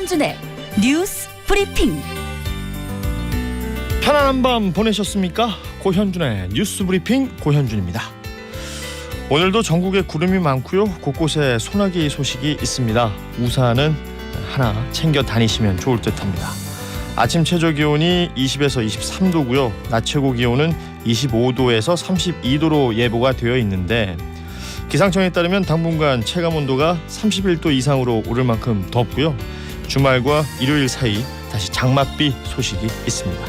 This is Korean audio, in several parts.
고현준의 뉴스 브리핑. 편안한 밤 보내셨습니까? 고현준의 뉴스 브리핑 고현준입니다. 오늘도 전국에 구름이 많고요. 곳곳에 소나기 소식이 있습니다. 우산은 하나 챙겨 다니시면 좋을 듯합니다. 아침 최저 기온이 20에서 23도고요. 낮 최고 기온은 25도에서 32도로 예보가 되어 있는데 기상청에 따르면 당분간 체감온도가 31도 이상으로 오를 만큼 덥고요. 주말과 일요일 사이 다시 장맛비 소식이 있습니다.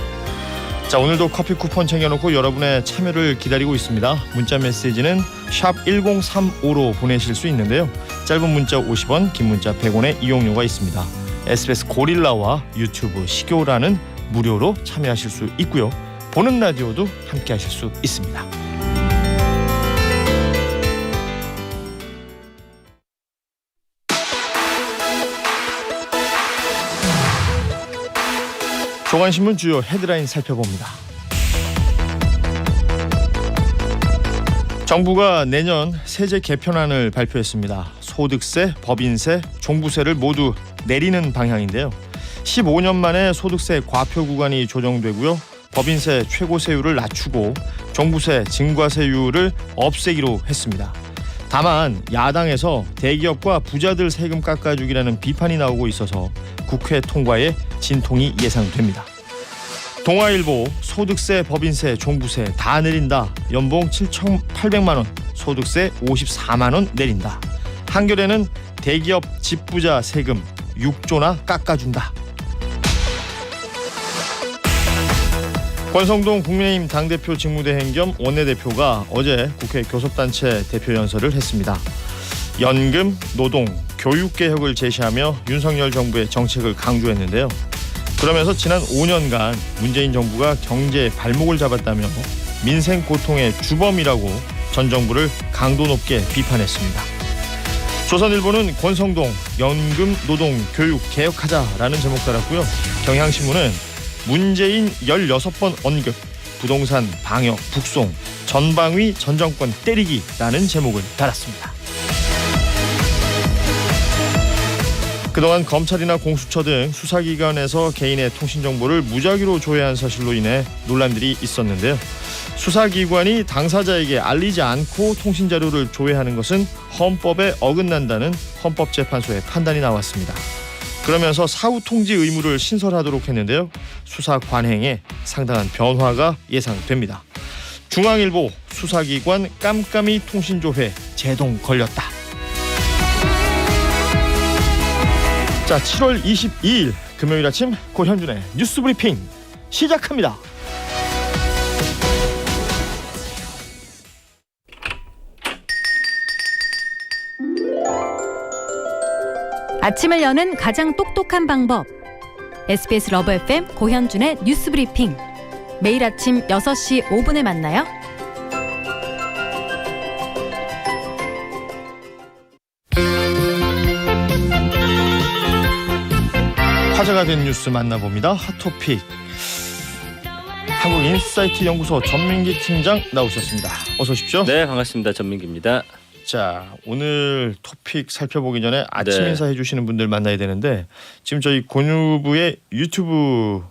자, 오늘도 커피 쿠폰 챙겨놓고 여러분의 참여를 기다리고 있습니다. 문자 메시지는 샵 1035로 보내실 수 있는데요. 짧은 문자 50원, 긴 문자 100원의 이용료가 있습니다. SBS 고릴라와 유튜브 시교라는 무료로 참여하실 수 있고요. 보는 라디오도 함께 하실 수 있습니다. 조간신문 주요 헤드라인 살펴봅니다. 정부가 내년 세제 개편안을 발표했습니다. 소득세, 법인세, 종부세를 모두 내리는 방향인데요. 15년 만에 소득세 과표 구간이 조정되고요. 법인세 최고세율을 낮추고 종부세 증가세율을 없애기로 했습니다. 다만 야당에서 대기업과 부자들 세금 깎아주기라는 비판이 나오고 있어서 국회 통과에 진통이 예상됩니다. 동아일보 소득세, 법인세, 종부세 다 내린다. 연봉 7,800만 원, 소득세 54만 원 내린다. 한겨레는 대기업 집부자 세금 6조나 깎아준다. 권성동 국민의힘 당대표 직무대행 겸 원내대표가 어제 국회 교섭단체 대표 연설을 했습니다. 연금, 노동, 교육개혁을 제시하며 윤석열 정부의 정책을 강조했는데요. 그러면서 지난 5년간 문재인 정부가 경제에 발목을 잡았다며 민생 고통의 주범이라고 전 정부를 강도 높게 비판했습니다. 조선일보는 권성동 연금, 노동, 교육 개혁하자라는 제목 달았고요. 경향신문은 문재인 16번 언급, 부동산 방역 북송, 전방위 전 정권 때리기라는 제목을 달았습니다. 그동안 검찰이나 공수처 등 수사기관에서 개인의 통신정보를 무작위로 조회한 사실로 인해 논란들이 있었는데요. 수사기관이 당사자에게 알리지 않고 통신자료를 조회하는 것은 헌법에 어긋난다는 헌법재판소의 판단이 나왔습니다. 그러면서 사후 통지 의무를 신설하도록 했는데요. 수사 관행에 상당한 변화가 예상됩니다. 중앙일보 수사기관 깜깜이 통신조회 제동 걸렸다. 자, 7월 22일 금요일 아침 고현준의 뉴스 브리핑 시작합니다. 아침을 여는 가장 똑똑한 방법. SBS 러브 FM 고현준의 뉴스 브리핑. 매일 아침 6시 5분에 만나요. 화제가 된 뉴스 만나봅니다. 핫토픽. 한국인사이트 연구소 전민기 팀장 나오셨습니다. 어서 오십시오. 네, 반갑습니다. 전민기입니다. 자, 오늘 토픽 살펴보기 전에 아침 인사해 주시는 분들 만나야 되는데 지금 저희 고뉴부의 유튜브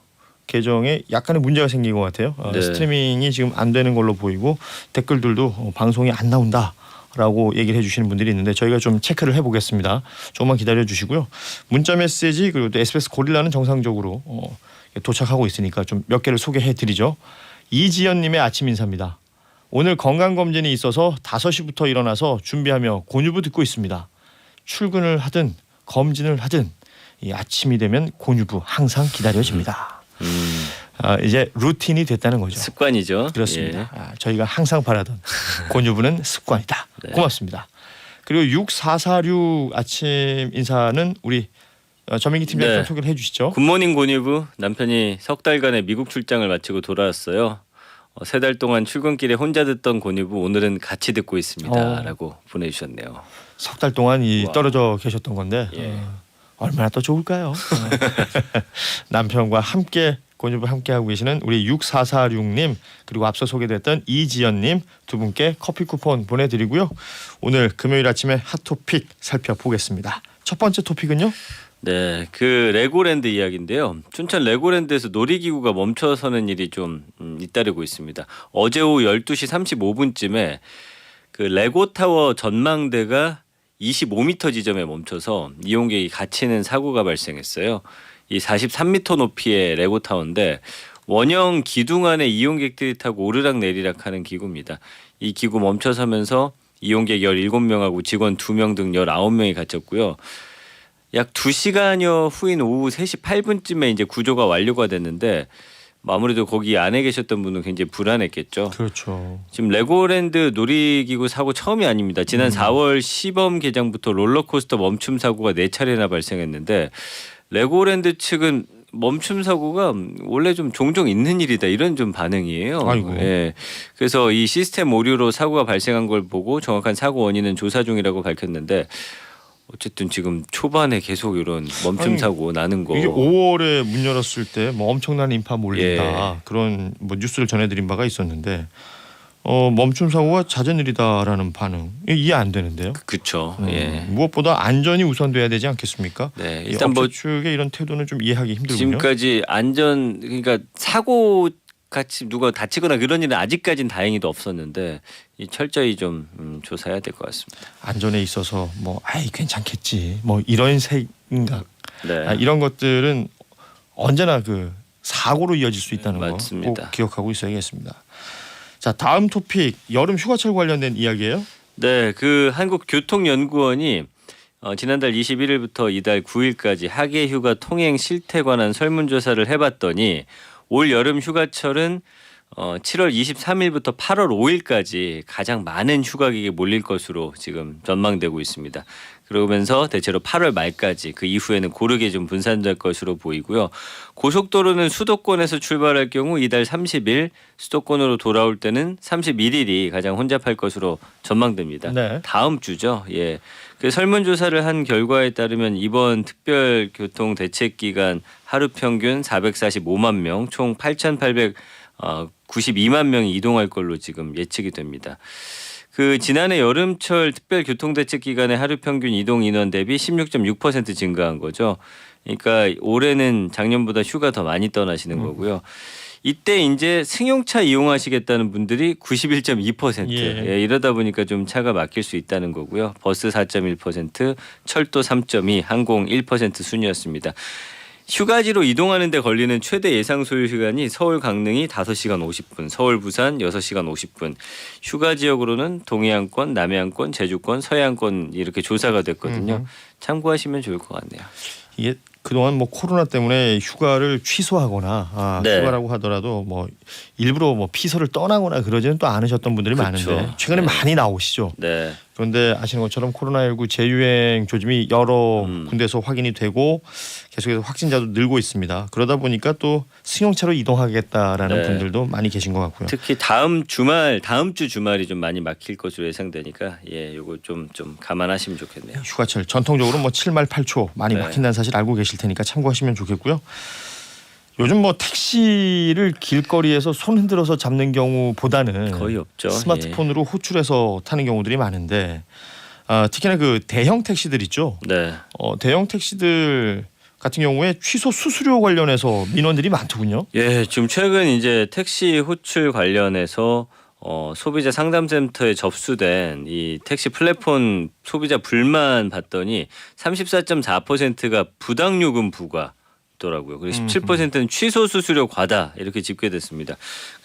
계정에 약간의 문제가 생긴 것 같아요. 스트리밍이 지금 안 되는 걸로 보이고 댓글들도 방송이 안 나온다 라고 얘기를 해주시는 분들이 있는데 저희가 좀 체크를 해보겠습니다. 조금만 기다려주시고요. 문자 메시지 그리고 또 SBS 고릴라는 정상적으로 도착하고 있으니까 좀 몇 개를 소개해드리죠. 이지연님의 아침 인사입니다. 오늘 건강검진이 있어서 5시부터 일어나서 준비하며 고뉴부 듣고 있습니다. 출근을 하든 검진을 하든 이 아침이 되면 고뉴부 항상 기다려집니다. 이제 루틴이 됐다는 거죠. 습관이죠. 그렇습니다. 저희가 항상 바라던 고뉴부는 습관이다. 네. 고맙습니다. 그리고 6446 아침 인사는 우리 전민기 팀장님 소개를 해주시죠. 굿모닝 고뉴부. 남편이 석 달간의 미국 출장을 마치고 돌아왔어요. 3달 동안 출근길에 혼자 듣던 고뉴부 오늘은 같이 듣고 있습니다. 라고 보내주셨네요. 석 달 동안 떨어져 계셨던 건데 얼마나 더 좋을까요? 남편과 함께 고뉴부 함께하고 계시는 우리 6446님 그리고 앞서 소개됐던 이지연님 두 분께 커피 쿠폰 보내드리고요. 오늘 금요일 아침에 핫토픽 살펴보겠습니다. 첫 번째 토픽은요? 네, 그 레고랜드 이야기인데요. 춘천 레고랜드에서 놀이기구가 멈춰서는 일이 좀 잇따르고 있습니다. 어제 오후 12시 35분쯤에 그 레고타워 전망대가 25m 지점에 멈춰서 이용객이 갇히는 사고가 발생했어요. 이 43m 높이의 레고타워인데 원형 기둥 안에 이용객들이 타고 오르락내리락 하는 기구입니다. 이 기구 멈춰서면서 이용객 17명하고 직원 2명 등 19명이 갇혔고요. 약 2시간여 후인 오후 3시 8분쯤에 이제 구조가 완료가 됐는데 아무래도 거기 안에 계셨던 분은 굉장히 불안했겠죠. 그렇죠. 지금 레고랜드 놀이기구 사고 처음이 아닙니다. 지난 4월 시범 개장부터 롤러코스터 멈춤 사고가 4차례나 발생했는데 레고랜드 측은 멈춤 사고가 원래 좀 종종 있는 일이다 이런 좀 반응이에요. 아이고. 예. 그래서 이 시스템 오류로 사고가 발생한 걸 보고 정확한 사고 원인은 조사 중이라고 밝혔는데 어쨌든 지금 초반에 계속 이런 멈춤 사고 나는 거 이게 5월에 문 열었을 때 뭐 엄청난 인파 몰린다 예. 그런 뭐 뉴스를 전해드린 바가 있었는데 멈춤 사고가 잦은 일이다라는 반응 이해 안 되는데요. 그렇죠. 예. 무엇보다 안전이 우선돼야 되지 않겠습니까? 네. 이 일단 업체 뭐 측의 이런 태도는 좀 이해하기 힘들군요. 지금까지 안전 그러니까 사고 같이 누가 다치거나 그런 일은 아직까지는 다행히도 없었는데 이 철저히 좀 조사해야 될 것 같습니다. 안전에 있어서 뭐 아이 괜찮겠지 뭐 이런 생각 네. 이런 것들은 언제나 그 사고로 이어질 수 있다는 거 맞습니다. 꼭 기억하고 있어야겠습니다. 자 다음 토픽 여름 휴가철 관련된 이야기예요. 네, 그 한국교통연구원이 지난달 21일부터 이달 9일까지 학예 휴가 통행 실태 관한 설문조사를 해봤더니 올 여름 휴가철은 7월 23일부터 8월 5일까지 가장 많은 휴가객이 몰릴 것으로 지금 전망되고 있습니다. 그러면서 대체로 8월 말까지 그 이후에는 고르게 좀 분산될 것으로 보이고요. 고속도로는 수도권에서 출발할 경우 이달 30일, 수도권으로 돌아올 때는 31일이 가장 혼잡할 것으로 전망됩니다. 네. 다음 주죠. 예. 그 설문조사를 한 결과에 따르면 이번 특별교통대책기간 하루 평균 445만 명, 총 8,892만 명이 이동할 걸로 지금 예측이 됩니다. 그 지난해 여름철 특별교통대책 기간의 하루 평균 이동 인원 대비 16.6% 증가한 거죠. 그러니까 올해는 작년보다 휴가 더 많이 떠나시는 거고요. 이때 이제 승용차 이용하시겠다는 분들이 91.2%. 예, 이러다 보니까 좀 차가 막힐 수 있다는 거고요. 버스 4.1%, 철도 3.2, 항공 1% 순이었습니다. 휴가지로 이동하는 데 걸리는 최대 예상 소요 시간이 서울 강릉이 5시간 50분, 서울 부산 6시간 50분. 휴가 지역으로는 동해안권, 남해안권, 제주권, 서해안권 이렇게 조사가 됐거든요. 참고하시면 좋을 것 같네요. 이게 그동안 뭐 코로나 때문에 휴가를 취소하거나 네. 휴가라고 하더라도 뭐 일부러 뭐 피서를 떠나거나 그러지는 또 않으셨던 분들이 그렇죠. 많은데 최근에 네. 많이 나오시죠. 네. 그런데 아시는 것처럼 코로나19 재유행 조짐이 여러 군데에서 확인이 되고 계속해서 확진자도 늘고 있습니다. 그러다 보니까 또 승용차로 이동하겠다라는 네. 분들도 많이 계신 것 같고요. 특히 다음 주 주말이 좀 많이 막힐 것으로 예상되니까 예, 요거 좀 감안하시면 좋겠네요. 휴가철 전통적으로 뭐 7말 8초 많이 네. 막힌다는 사실 알고 계실 테니까 참고하시면 좋겠고요. 요즘 뭐 택시를 길거리에서 손 흔들어서 잡는 경우보다는 거의 없죠. 스마트폰으로 호출해서 타는 경우들이 많은데 특히나 그 대형 택시들 있죠. 네. 대형 택시들 같은 경우에 취소 수수료 관련해서 민원들이 많더군요. 예, 지금 최근 이제 택시 호출 관련해서 소비자 상담센터에 접수된 이 택시 플랫폼 소비자 불만 봤더니 34.4%가 부당 요금 부과 더라고요. 그리고 17%는 취소 수수료 과다 이렇게 집계됐습니다.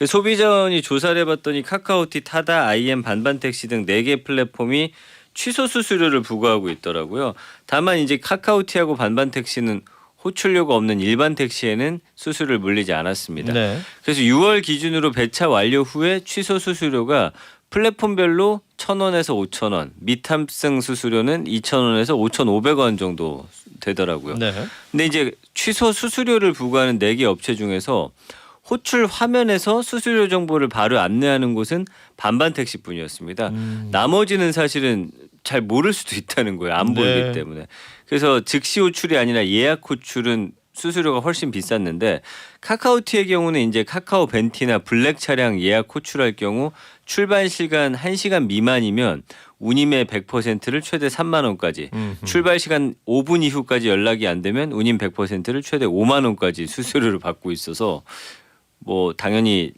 소비자원이 조사를 해봤더니 카카오티, 타다, IM, 반반택시 등 4개 플랫폼이 취소 수수료를 부과하고 있더라고요. 다만 이제 카카오티하고 반반택시는 호출료가 없는 일반 택시에는 수수료를 물리지 않았습니다. 네. 그래서 6월 기준으로 배차 완료 후에 취소 수수료가 플랫폼별로 1,000원에서 5,000원, 미탑승 수수료는 2,000원에서 5,500원 정도 되더라고요. 네. 근데 이제 취소 수수료를 부과하는 4개 업체 중에서 호출 화면에서 수수료 정보를 바로 안내하는 곳은 반반택시뿐이었습니다. 나머지는 사실은 잘 모를 수도 있다는 거예요. 안 보이기 네. 때문에. 그래서 즉시 호출이 아니라 예약 호출은 수수료가 훨씬 비쌌는데 카카오티의 경우는 이제 카카오 벤티나 블랙 차량 예약 호출할 경우 출발 시간 1시간 미만이면 운임의 100%를 최대 3만 원까지, 출발 시간 5분 이후까지 연락이 안 되면 운임 100%를 최대 5만 원까지 수수료를 받고 있어서 뭐 당연히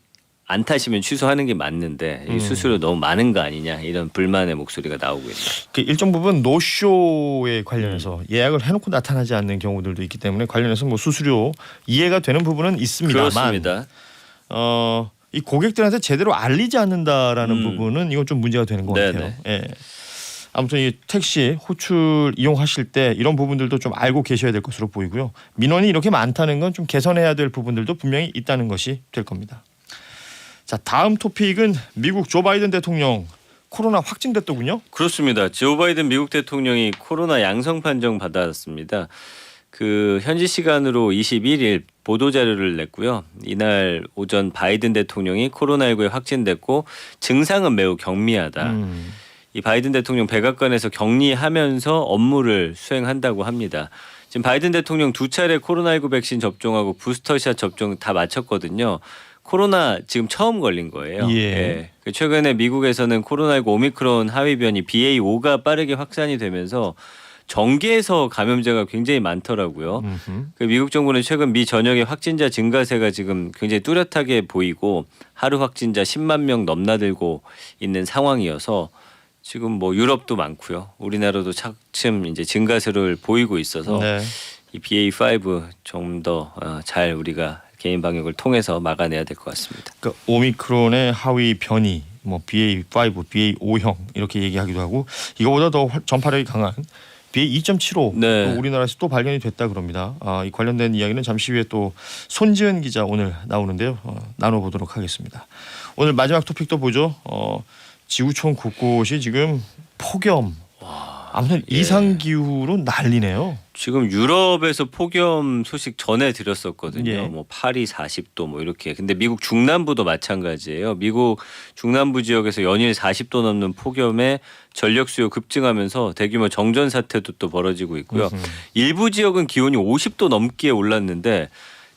안 타시면 취소하는 게 맞는데 이 수수료 너무 많은 거 아니냐 이런 불만의 목소리가 나오고 있네요. 그 일정 부분 노쇼에 관련해서 예약을 해놓고 나타나지 않는 경우들도 있기 때문에 관련해서 뭐 수수료 이해가 되는 부분은 있습니다만 그렇습니다. 이 고객들한테 제대로 알리지 않는다라는 부분은 이건 좀 문제가 되는 것 같아요. 예. 아무튼 이 택시 호출 이용하실 때 이런 부분들도 좀 알고 계셔야 될 것으로 보이고요. 민원이 이렇게 많다는 건 좀 개선해야 될 부분들도 분명히 있다는 것이 될 겁니다. 자, 다음 토픽은 미국 조 바이든 대통령 코로나 확진됐더군요. 그렇습니다. 조 바이든 미국 대통령이 코로나 양성 판정 받았습니다. 그 현지 시간으로 21일 보도 자료를 냈고요. 이날 오전 바이든 대통령이 코로나19에 확진됐고 증상은 매우 경미하다. 이 바이든 대통령 백악관에서 격리하면서 업무를 수행한다고 합니다. 지금 바이든 대통령 2차례 코로나19 백신 접종하고 부스터샷 접종 다 마쳤거든요. 코로나 지금 처음 걸린 거예요. 예. 최근에 미국에서는 코로나19 오미크론 하위 변이 BA5가 빠르게 확산이 되면서 정계에서 감염자가 굉장히 많더라고요. 그 미국 정부는 최근 미 전역의 확진자 증가세가 지금 굉장히 뚜렷하게 보이고 하루 확진자 10만 명 넘나들고 있는 상황이어서 지금 뭐 유럽도 많고요. 우리나라도 차츰 이제 증가세를 보이고 있어서 네. 이 BA5 좀 더 잘 우리가 개인 방역을 통해서 막아내야 될 것 같습니다. 그러니까 오미크론의 하위 변이 뭐 BA5, BA5형 이렇게 얘기하기도 하고 이거보다 더 전파력이 강한 BA2.75 네. 또 우리나라에서 또 발견이 됐다 그럽니다. 이 관련된 이야기는 잠시 후에 또 손지은 기자 오늘 나오는데요. 나눠보도록 하겠습니다. 오늘 마지막 토픽도 보죠. 지구촌 곳곳이 지금 폭염, 아무튼 이상 기후로 난리네요. 지금 유럽에서 폭염 소식 전해드렸었거든요. 예. 뭐 파리 40도 뭐 이렇게. 근데 미국 중남부도 마찬가지예요. 미국 중남부 지역에서 연일 40도 넘는 폭염에 전력 수요 급증하면서 대규모 정전 사태도 또 벌어지고 있고요. 일부 지역은 기온이 50도 넘게 올랐는데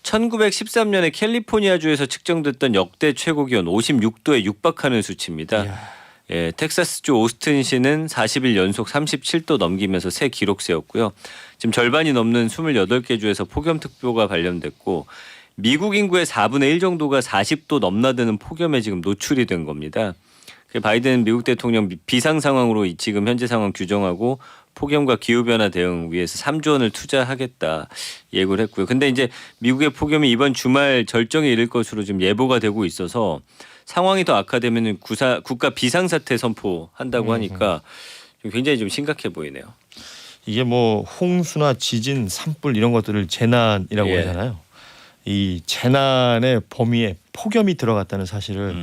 1913년에 캘리포니아주에서 측정됐던 역대 최고 기온 56도에 육박하는 수치입니다. 이야. 예, 텍사스주 오스틴시는 40일 연속 37도 넘기면서 새 기록 세웠고요. 지금 절반이 넘는 28개 주에서 폭염특보가 발령됐고 미국 인구의 4분의 1 정도가 40도 넘나드는 폭염에 지금 노출이 된 겁니다. 바이든 미국 대통령 비상 상황으로 지금 현재 상황 규정하고 폭염과 기후변화 대응 위해서 3조 원을 투자하겠다 예고를 했고요. 근데 이제 미국의 폭염이 이번 주말 절정에 이를 것으로 지금 예보가 되고 있어서 상황이 더 악화되면 국가 비상사태 선포한다고 하니까 굉장히 좀 심각해 보이네요. 이게 뭐 홍수나 지진, 산불 이런 것들을 재난이라고 예. 하잖아요. 이 재난의 범위에 폭염이 들어갔다는 사실을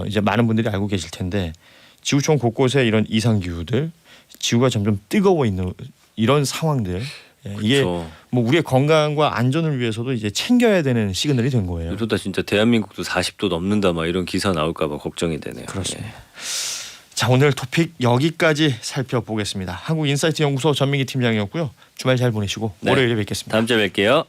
이제 많은 분들이 알고 계실 텐데 지구촌 곳곳에 이런 이상 기후들, 지구가 점점 뜨거워 있는 이런 상황들 이게 그렇죠. 뭐 우리의 건강과 안전을 위해서도 이제 챙겨야 되는 시그널이 된 거예요. 이러다 진짜 대한민국도 40도 넘는다 막 이런 기사 나올까 봐 걱정이 되네요. 그렇습니다. 예. 자, 오늘 토픽 여기까지 살펴보겠습니다. 한국인사이트 연구소 전민기 팀장이었고요. 주말 잘 보내시고 네. 월요일에 뵙겠습니다. 다음 주에 뵐게요.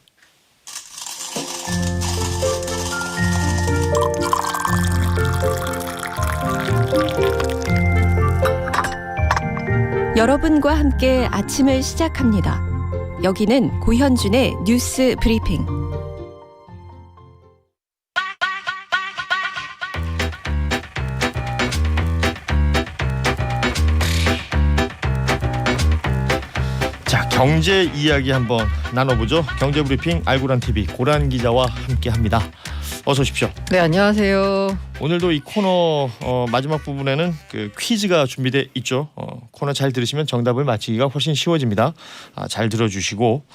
여러분과 함께 아침을 시작합니다. 여기는 고현준의 뉴스 브리핑. 자, 경제 이야기 한번 나눠보죠. 경제 브리핑 알고란 TV 고란 기자와 함께합니다. 어서 오십시오. 네, 안녕하세요. 오늘도 이 코너 마지막 부분에는 그 퀴즈가 준비돼 있죠. 코너 잘 들으시면 정답을 맞히기가 훨씬 쉬워집니다. 잘 들어주시고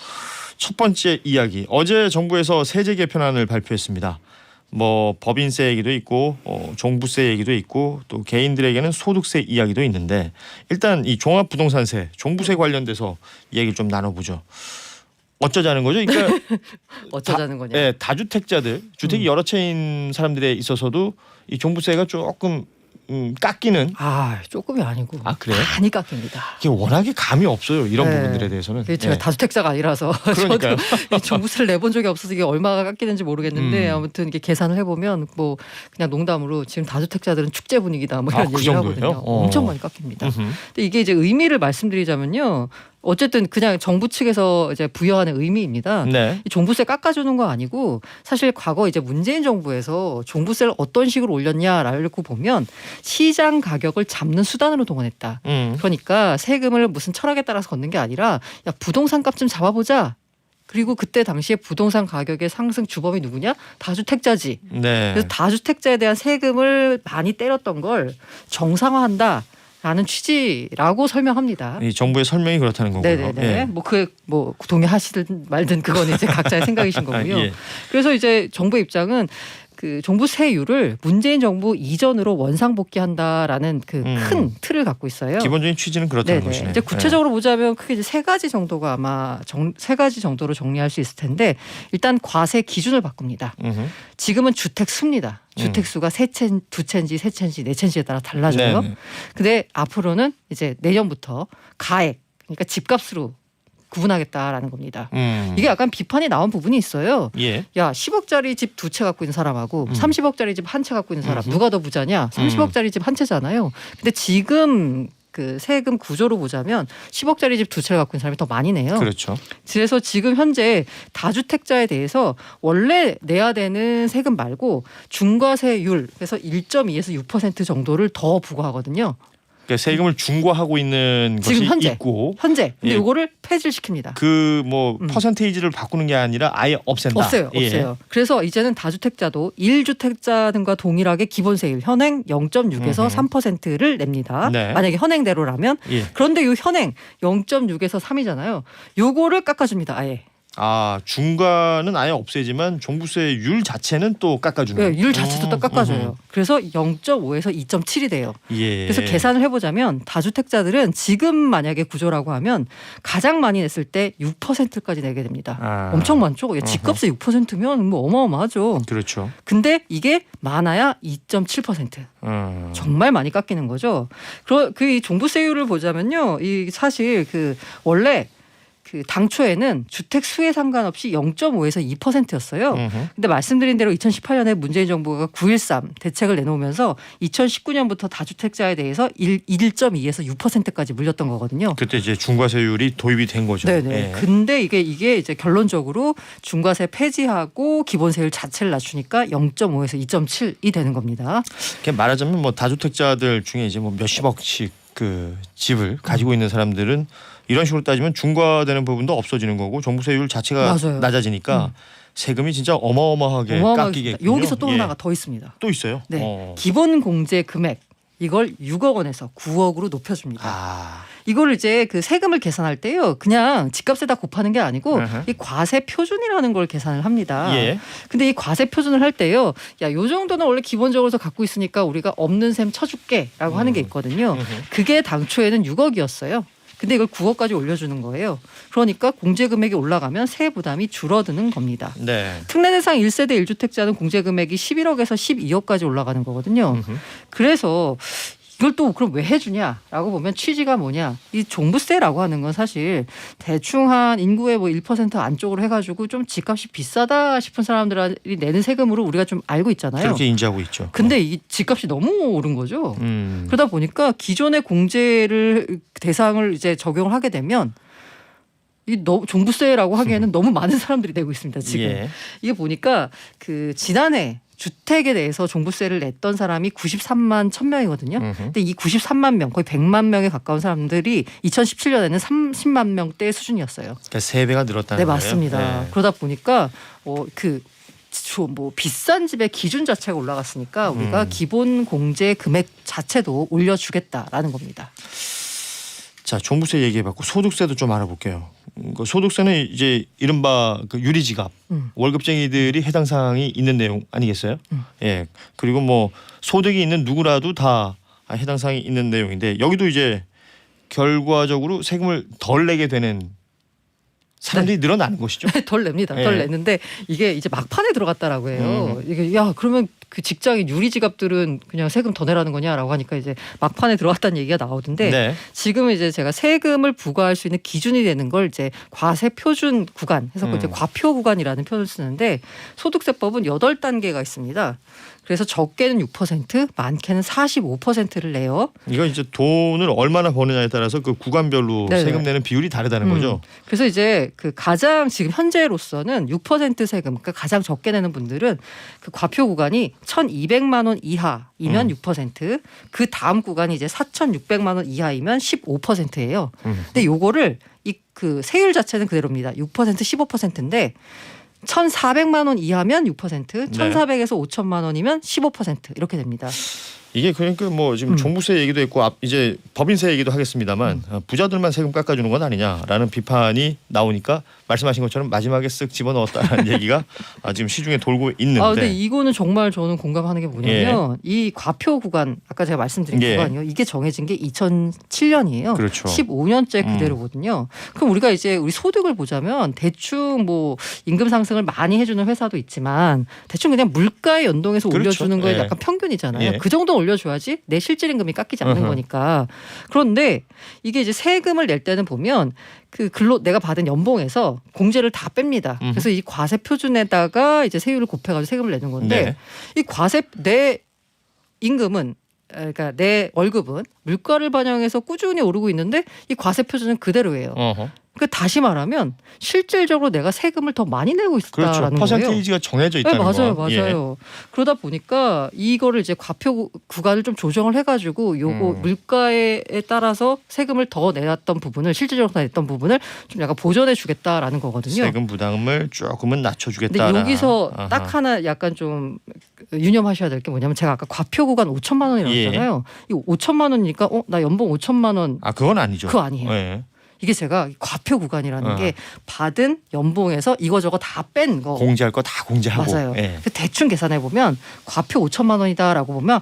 첫 번째 이야기. 어제 정부에서 세제 개편안을 발표했습니다. 뭐 법인세 얘기도 있고 종부세 얘기도 있고 또 개인들에게는 소득세 이야기도 있는데 일단 이 종합부동산세, 종부세 관련돼서 이야기 좀 나눠보죠. 어쩌자는 거죠? 그러니까 어쩌자는 거냐? 네, 다주택자들, 주택이 여러 채인 사람들에 있어서도 이 종부세가 조금 깎이는. 조금이 아니고 아, 그래요? 많이 깎입니다. 이게 워낙에 감이 없어요. 이런 네. 부분들에 대해서는. 제가 예. 다주택자가 아니라서 그러니까요. 저도 종부세를 내본 적이 없어서 이게 얼마가 깎이는지 모르겠는데 아무튼 이게 계산을 해보면 뭐 그냥 농담으로 지금 다주택자들은 축제 분위기다 뭐 이런 그 얘기를 정도예요? 하거든요. 엄청 많이 깎입니다. 음흠. 근데 이게 이제 의미를 말씀드리자면요. 어쨌든 그냥 정부 측에서 이제 부여하는 의미입니다. 네. 이 종부세 깎아주는 거 아니고 사실 과거 이제 문재인 정부에서 종부세를 어떤 식으로 올렸냐라고 보면 시장 가격을 잡는 수단으로 동원했다. 그러니까 세금을 무슨 철학에 따라서 걷는 게 아니라 야 부동산 값 좀 잡아보자. 그리고 그때 당시에 부동산 가격의 상승 주범이 누구냐? 다주택자지. 네. 그래서 다주택자에 대한 세금을 많이 때렸던 걸 정상화한다. 라는 취지라고 설명합니다. 이 정부의 설명이 그렇다는 거고요. 네네네. 예. 뭐 동의하시든 말든 그건 이제 각자의 생각이신 거고요. 예. 그래서 이제 정부의 입장은 그 종부세율을 문재인 정부 이전으로 원상복귀한다라는 그 큰 틀을 갖고 있어요. 기본적인 취지는 그렇다는 네네. 것이네요. 이제 구체적으로 보자면 크게 이제 세 가지 정도가 아마 세 가지 정도로 정리할 수 있을 텐데 일단 과세 기준을 바꿉니다. 지금은 주택 수입니다. 주택 수가 두 채인지 세 채인지 네 채인지에 따라 달라져요. 네네. 근데 앞으로는 이제 내년부터 가액 그러니까 집값으로 구분하겠다라는 겁니다. 이게 약간 비판이 나온 부분이 있어요. 예. 야 10억짜리 집 두 채 갖고 있는 사람하고 30억짜리 집 한 채 갖고 있는 사람 누가 더 부자냐? 30억짜리 집 한 채잖아요. 근데 지금 그 세금 구조로 보자면 10억짜리 집 두 채를 갖고 있는 사람이 더 많이 내요. 그렇죠. 그래서 지금 현재 다주택자에 대해서 원래 내야 되는 세금 말고 중과세율 그래서 1.2에서 6% 정도를 더 부과하거든요. 그러니까 세금을 중과하고 있는 것이 지금 현재. 있고 현재. 근데 예. 이거를 폐지시킵니다. 그 뭐 퍼센테이지를 바꾸는 게 아니라 아예 없앤다. 없어요. 예. 없어요. 그래서 이제는 다주택자도 1주택자 등과 동일하게 기본세율 현행 0.6에서 3%를 냅니다. 네. 만약에 현행대로라면. 예. 그런데 이 현행 0.6에서 3이잖아요. 요거를 깎아줍니다. 아예. 중과는 아예 없애지만 종부세율 자체는 또 깎아주는. 네, 율 자체도 딱 깎아줘요. 그래서 0.5에서 2.7이 돼요. 예. 그래서 계산을 해보자면 다주택자들은 지금 만약에 구조라고 하면 가장 많이 냈을 때 6%까지 내게 됩니다. 엄청 많죠. 집값의 6%면 뭐 어마어마하죠. 그렇죠. 근데 이게 많아야 2.7%. 정말 많이 깎이는 거죠. 이 종부세율을 보자면요, 이 사실 그 원래 그 당초에는 주택 수에 상관없이 0.5에서 2%였어요. 근데 말씀드린 대로 2018년에 문재인 정부가 9.13 대책을 내놓으면서 2019년부터 다주택자에 대해서 1.2에서 6%까지 물렸던 거거든요. 그때 이제 중과세율이 도입이 된 거죠. 네네. 예. 근데 이게 이제 결론적으로 중과세 폐지하고 기본세율 자체를 낮추니까 0.5에서 2.7이 되는 겁니다. 그냥 말하자면 뭐 다주택자들 중에 이제 뭐 몇십억씩 그 집을 가지고 있는 사람들은 이런 식으로 따지면 중과되는 부분도 없어지는 거고 종부세율 자체가 맞아요. 낮아지니까 세금이 진짜 어마어마하게 깎이겠군요. 여기서 또 예. 하나가 더 있습니다. 또 있어요. 네. 기본 공제 금액 이걸 6억 원에서 9억으로 높여줍니다. 이걸 이제 그 세금을 계산할 때요, 그냥 집값에다 곱하는 게 아니고 이 과세 표준이라는 걸 계산을 합니다. 예. 근데 이 과세 표준을 할 때요, 야, 요 정도는 원래 기본적으로 갖고 있으니까 우리가 없는 셈 쳐줄게라고 하는 게 있거든요. 그게 당초에는 6억이었어요. 근데 이걸 9억까지 올려주는 거예요. 그러니까 공제 금액이 올라가면 세액 부담이 줄어드는 겁니다. 네. 특례 대상 1세대 1주택자는 공제 금액이 11억에서 12억까지 올라가는 거거든요. 그래서 이걸 또 그럼 왜 해주냐라고 보면 취지가 뭐냐. 이 종부세라고 하는 건 사실 대충 한 인구의 뭐 1% 안쪽으로 해가지고 좀 집값이 비싸다 싶은 사람들이 내는 세금으로 우리가 좀 알고 있잖아요. 그렇게 인지하고 있죠. 근데 이 집값이 너무 오른 거죠. 그러다 보니까 기존의 공제를 대상을 이제 적용을 하게 되면 종부세라고 하기에는 너무 많은 사람들이 내고 있습니다. 지금. 예. 이게 보니까 그 지난해 주택에 대해서 종부세를 냈던 사람이 93만 1000명이거든요. 근데 이 93만 명, 거의 100만 명에 가까운 사람들이 2017년에는 30만 명대 수준이었어요. 그러니까 3배가 늘었다는 네, 거예요. 맞습니다. 네. 그러다 보니까 뭐 비싼 집의 기준 자체가 올라갔으니까 우리가 기본 공제 금액 자체도 올려주겠다라는 겁니다. 자, 종부세 얘기해봤고 소득세도 좀 알아볼게요. 그 소득세는 이제 이른바 그 유리지갑 월급쟁이들이 해당 사항이 있는 내용 아니겠어요? 예. 그리고 뭐 소득이 있는 누구라도 다 해당 사항이 있는 내용인데 여기도 이제 결과적으로 세금을 덜 내게 되는 사람들이 늘어나는 것이죠. 덜 냅니다. 예. 덜 냈는데 이게 이제 막판에 들어갔다라고 해요. 이게 야 그러면 그 직장인 유리지갑들은 그냥 세금 더 내라는 거냐라고 하니까 이제 막판에 들어갔다는 얘기가 나오던데 네. 지금은 이제 제가 세금을 부과할 수 있는 기준이 되는 걸 이제 과세 표준 구간 해서 이제 과표 구간이라는 표현을 쓰는데 소득세법은 8단계가 있습니다. 그래서 적게는 6%, 많게는 45%를 내요. 이거 이제 돈을 얼마나 버느냐에 따라서 그 구간별로 네네. 세금 내는 비율이 다르다는 거죠. 그래서 이제 그 가장 지금 현재로서는 6% 세금, 그러니까 가장 적게 내는 분들은 그 과표 구간이 1,200만 원 이하이면 6%, 그 다음 구간이 이제 4,600만 원 이하이면 15%예요. 근데 요거를 이 그 세율 자체는 그대로입니다. 6%, 15%인데 1,400만 원 이하면 6%, 1,400에서 5천만 원이면 15% 이렇게 됩니다. 이게 그러니까 뭐 지금 종부세 얘기도 있고 이제 법인세 얘기도 하겠습니다만 부자들만 세금 깎아주는 건 아니냐라는 비판이 나오니까 말씀하신 것처럼 마지막에 쓱 집어넣었다라는 얘기가 지금 시중에 돌고 있는데. 근데 이거는 정말 저는 공감하는 게 뭐냐면 이 과표 구간 아까 제가 말씀드린 구간이요. 이게 정해진 게 2007년이에요. 그렇죠. 15년째 그대로거든요. 그럼 우리가 이제 우리 소득을 보자면 대충 뭐 임금 상승을 많이 해주는 회사도 있지만 대충 그냥 물가에 연동해서 그렇죠. 올려주는 거에 예. 약간 평균이잖아요. 예. 그 정도 올려줘야지 내 실질 임금이 깎이지 않는 거니까. 그런데 이게 이제 세금을 낼 때는 보면 그 내가 받은 연봉에서 공제를 다 뺍니다. 그래서 이 과세 표준에다가 이제 세율을 곱해가지고 세금을 내는 건데 네. 이 과세 내 임금은 그러니까 내 월급은 물가를 반영해서 꾸준히 오르고 있는데 이 과세 표준은 그대로예요. 그 다시 말하면 실질적으로 내가 세금을 더 많이 내고 있다라는 그렇죠. 거예요. 퍼센테이지가 정해져 있다는 네, 맞아요, 거. 맞아요. 그러다 보니까 이거를 이제 과표 구간을 좀 조정을 해가지고 요거 물가에 따라서 세금을 더 내놨던 부분을 실질적으로 냈던 부분을 좀 약간 보전해주겠다라는 거거든요. 세금 부담을 조금은 낮춰주겠다. 근데 여기서 딱 하나 약간 좀 유념하셔야 될 게 뭐냐면 제가 아까 과표 구간 5천만 원이라고 했잖아요. 이 5천만 원이니까 나 연봉 5천만 원. 그건 아니죠. 그거 아니에요. 네. 이게 제가 과표 구간이라는 게 받은 연봉에서 이거저거 다 뺀 거. 공제할 거 다 공제하고. 맞아요. 예. 대충 계산해 보면 과표 5천만 원이다라고 보면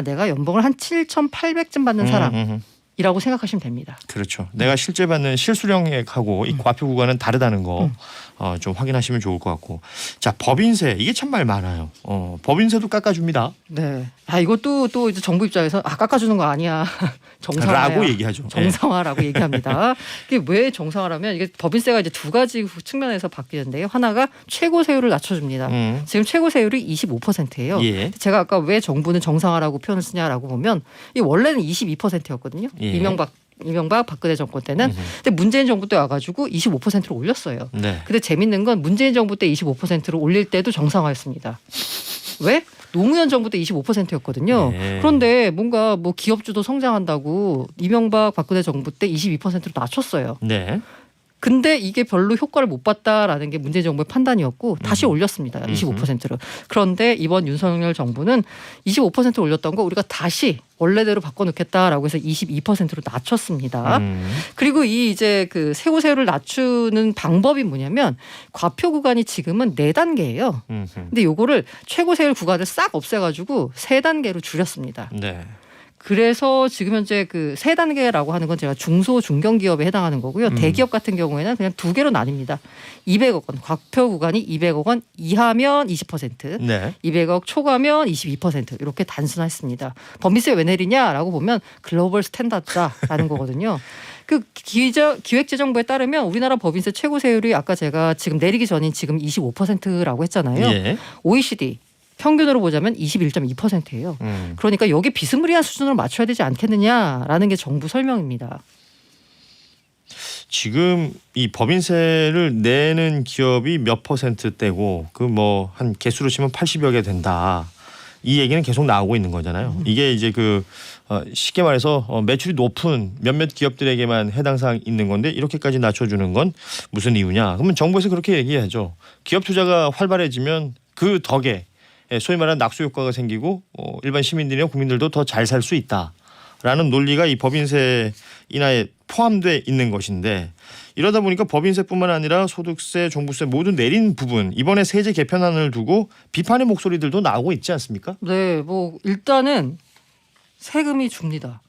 내가 연봉을 한 7,800쯤 받는 사람이라고 생각하시면 됩니다. 그렇죠. 내가 실제 받는 실수령액하고 이 과표 구간은 다르다는 거 좀 확인하시면 좋을 것 같고. 자, 법인세 이게 참 말 많아요. 법인세도 깎아줍니다. 네. 이것도 또 이제 정부 입장에서 깎아주는 거 아니야. 정상화야. 라고 얘기하죠. 정상화라고 얘기합니다. 이게 왜 정상화라면 이게 법인세가 이제 두 가지 측면에서 바뀌는데요. 하나가 최고 세율을 낮춰줍니다. 지금 최고 세율이 25%예요. 예. 제가 아까 왜 정부는 정상화라고 표현을 쓰냐라고 보면 이 원래는 22%였거든요. 예. 이명박 박근혜 정권 때는. 근데 문재인 정부 때 와가지고 25%로 올렸어요. 네. 근데 재밌는 건 문재인 정부 때 25%로 올릴 때도 정상화였습니다. 왜? 노무현 정부 때 25%였거든요. 네. 그런데 뭔가 뭐 기업주도 성장한다고 이명박 박근혜 정부 때 22%로 낮췄어요. 네. 근데 이게 별로 효과를 못 봤다라는 게 문재인 정부의 판단이었고 다시 올렸습니다. 25%로. 그런데 이번 윤석열 정부는 25% 올렸던 거 우리가 다시 원래대로 바꿔놓겠다라고 해서 22%로 낮췄습니다. 그리고 이 이제 그 세후세율을 낮추는 방법이 뭐냐면 과표 구간이 지금은 4단계예요. 근데 요거를 최고세율 구간을 싹 없애가지고 3단계로 줄였습니다. 네. 그래서 지금 현재 그 3단계라고 하는 건 제가 중소 중견기업에 해당하는 거고요. 대기업 같은 경우에는 그냥 2개로 나뉩니다. 200억 원, 과표 구간이 200억 원 이하면 20%, 네. 200억 초과면 22% 이렇게 단순화했습니다. 법인세 왜 내리냐라고 보면 글로벌 스탠다드다라는 거거든요. 그 기획재정부에 따르면 우리나라 법인세 최고 세율이 아까 제가 지금 내리기 전인 지금 25%라고 했잖아요. 예. OECD 평균으로 보자면 21.2%예요. 그러니까 여기 비스무리한 수준으로 맞춰야 되지 않겠느냐라는 게 정부 설명입니다. 지금 이 법인세를 내는 기업이 몇 %대고 그 뭐 한 개수로 치면 80여 개 된다. 이 얘기는 계속 나오고 있는 거잖아요. 이게 이제 그 쉽게 말해서 매출이 높은 몇몇 기업들에게만 해당 사항 있는 건데 이렇게까지 낮춰주는 건 무슨 이유냐? 그러면 정부에서 그렇게 얘기하죠. 기업 투자가 활발해지면 그 덕에 소위 말하는 낙수 효과가 생기고 일반 시민들이나 국민들도 더 잘 살 수 있다라는 논리가 이 법인세 인하에 포함돼 있는 것인데 이러다 보니까 법인세뿐만 아니라 소득세, 종부세 모두 내린 부분 이번에 세제 개편안을 두고 비판의 목소리들도 나오고 있지 않습니까? 네, 뭐 일단은 세금이 줍니다.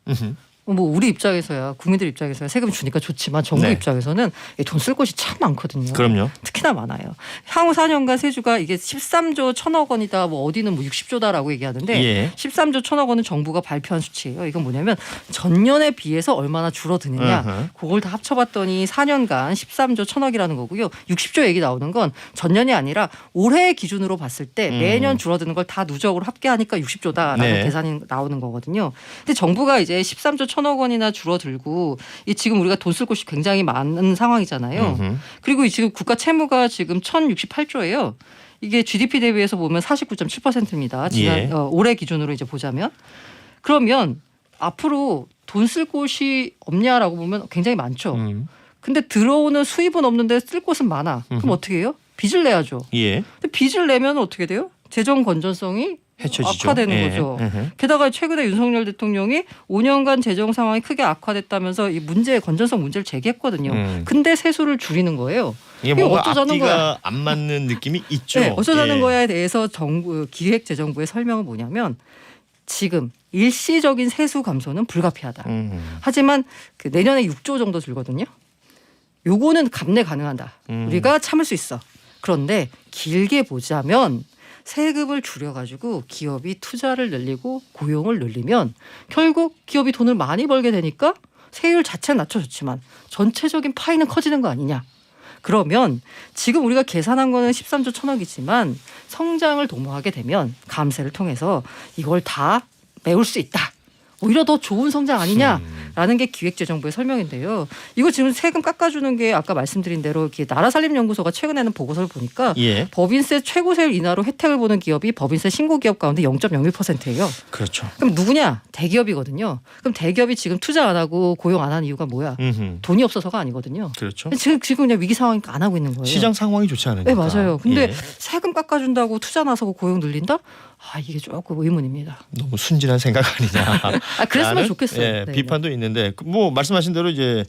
뭐 우리 입장에서야 국민들 입장에서야 세금 주니까 좋지만 정부 네. 입장에서는 돈 쓸 곳이 참 많거든요. 그럼요. 특히나 많아요. 향후 4년간 세주가 이게 13조 1천억 원이다. 뭐 어디는 뭐 60조다라고 얘기하는데 예. 13조 1천억 원은 정부가 발표한 수치예요. 이건 뭐냐면 전년에 비해서 얼마나 줄어드느냐. 으흠. 그걸 다 합쳐봤더니 4년간 13조 1천억이라는 거고요. 60조 얘기 나오는 건 전년이 아니라 올해 기준으로 봤을 때 매년 줄어드는 걸 다 누적으로 합계하니까 60조다라는 네. 계산이 나오는 거거든요. 근데 정부가 이제 13조 1천억 원이나 줄어들고 이 지금 우리가 돈 쓸 곳이 굉장히 많은 상황이잖아요. 음흠. 그리고 지금 국가 채무가 지금 1,068조예요. 이게 GDP 대비해서 보면 49.7%입니다. 예. 올해 기준으로 이제 보자면 그러면 앞으로 돈 쓸 곳이 없냐라고 보면 굉장히 많죠. 근데 들어오는 수입은 없는데 쓸 곳은 많아. 그럼 어떻게 해요? 빚을 내야죠. 예. 근데 빚을 내면 어떻게 돼요? 재정 건전성이 해쳐지죠. 악화되는 예. 거죠. 으흠. 게다가 최근에 윤석열 대통령이 5년간 재정 상황이 크게 악화됐다면서 이 문제 건전성 문제를 제기했거든요. 근데 세수를 줄이는 거예요. 이게 이게 뭔가 어쩌자는 앞뒤가 거야. 안 맞는 느낌이 있죠. 네, 어쩌자는 예. 거야에 대해서 정부 기획재정부의 설명은 뭐냐면 지금 일시적인 세수 감소는 불가피하다. 하지만 그 내년에 6조 정도 들거든요. 요거는 감내 가능하다. 우리가 참을 수 있어. 그런데 길게 보자면 세금을 줄여가지고 기업이 투자를 늘리고 고용을 늘리면 결국 기업이 돈을 많이 벌게 되니까 세율 자체는 낮춰졌지만 전체적인 파이는 커지는 거 아니냐. 그러면 지금 우리가 계산한 거는 13조 1천억이지만 성장을 도모하게 되면 감세를 통해서 이걸 다 메울 수 있다. 오히려 더 좋은 성장 아니냐라는 게 기획재정부의 설명인데요. 이거 지금 세금 깎아주는 게 아까 말씀드린 대로 이렇게 나라살림연구소가 최근에 는 보고서를 보니까 예. 법인세 최고세율 인하로 혜택을 보는 기업이 법인세 신고기업 가운데 0.01%예요. 그렇죠. 그럼 누구냐? 대기업이거든요. 그럼 대기업이 지금 투자 안 하고 고용 안 하는 이유가 뭐야? 음흠. 돈이 없어서가 아니거든요. 그렇죠. 지금 그냥 위기 상황이니까 안 하고 있는 거예요. 시장 상황이 좋지 않으니까. 네, 맞아요. 근데 예. 세금 깎아준다고 투자 나서고 고용 늘린다? 이게 조금 의문입니다. 너무 순진한 생각 아니냐. 그랬으면 라는, 좋겠어요. 예, 네, 비판도 있는데 뭐 말씀하신 대로 이제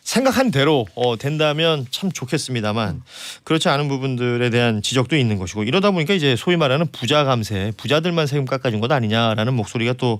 생각한 대로 된다면 참 좋겠습니다만 그렇지 않은 부분들에 대한 지적도 있는 것이고 이러다 보니까 이제 소위 말하는 부자 감세, 부자들만 세금 깎아준 것 아니냐라는 목소리가 또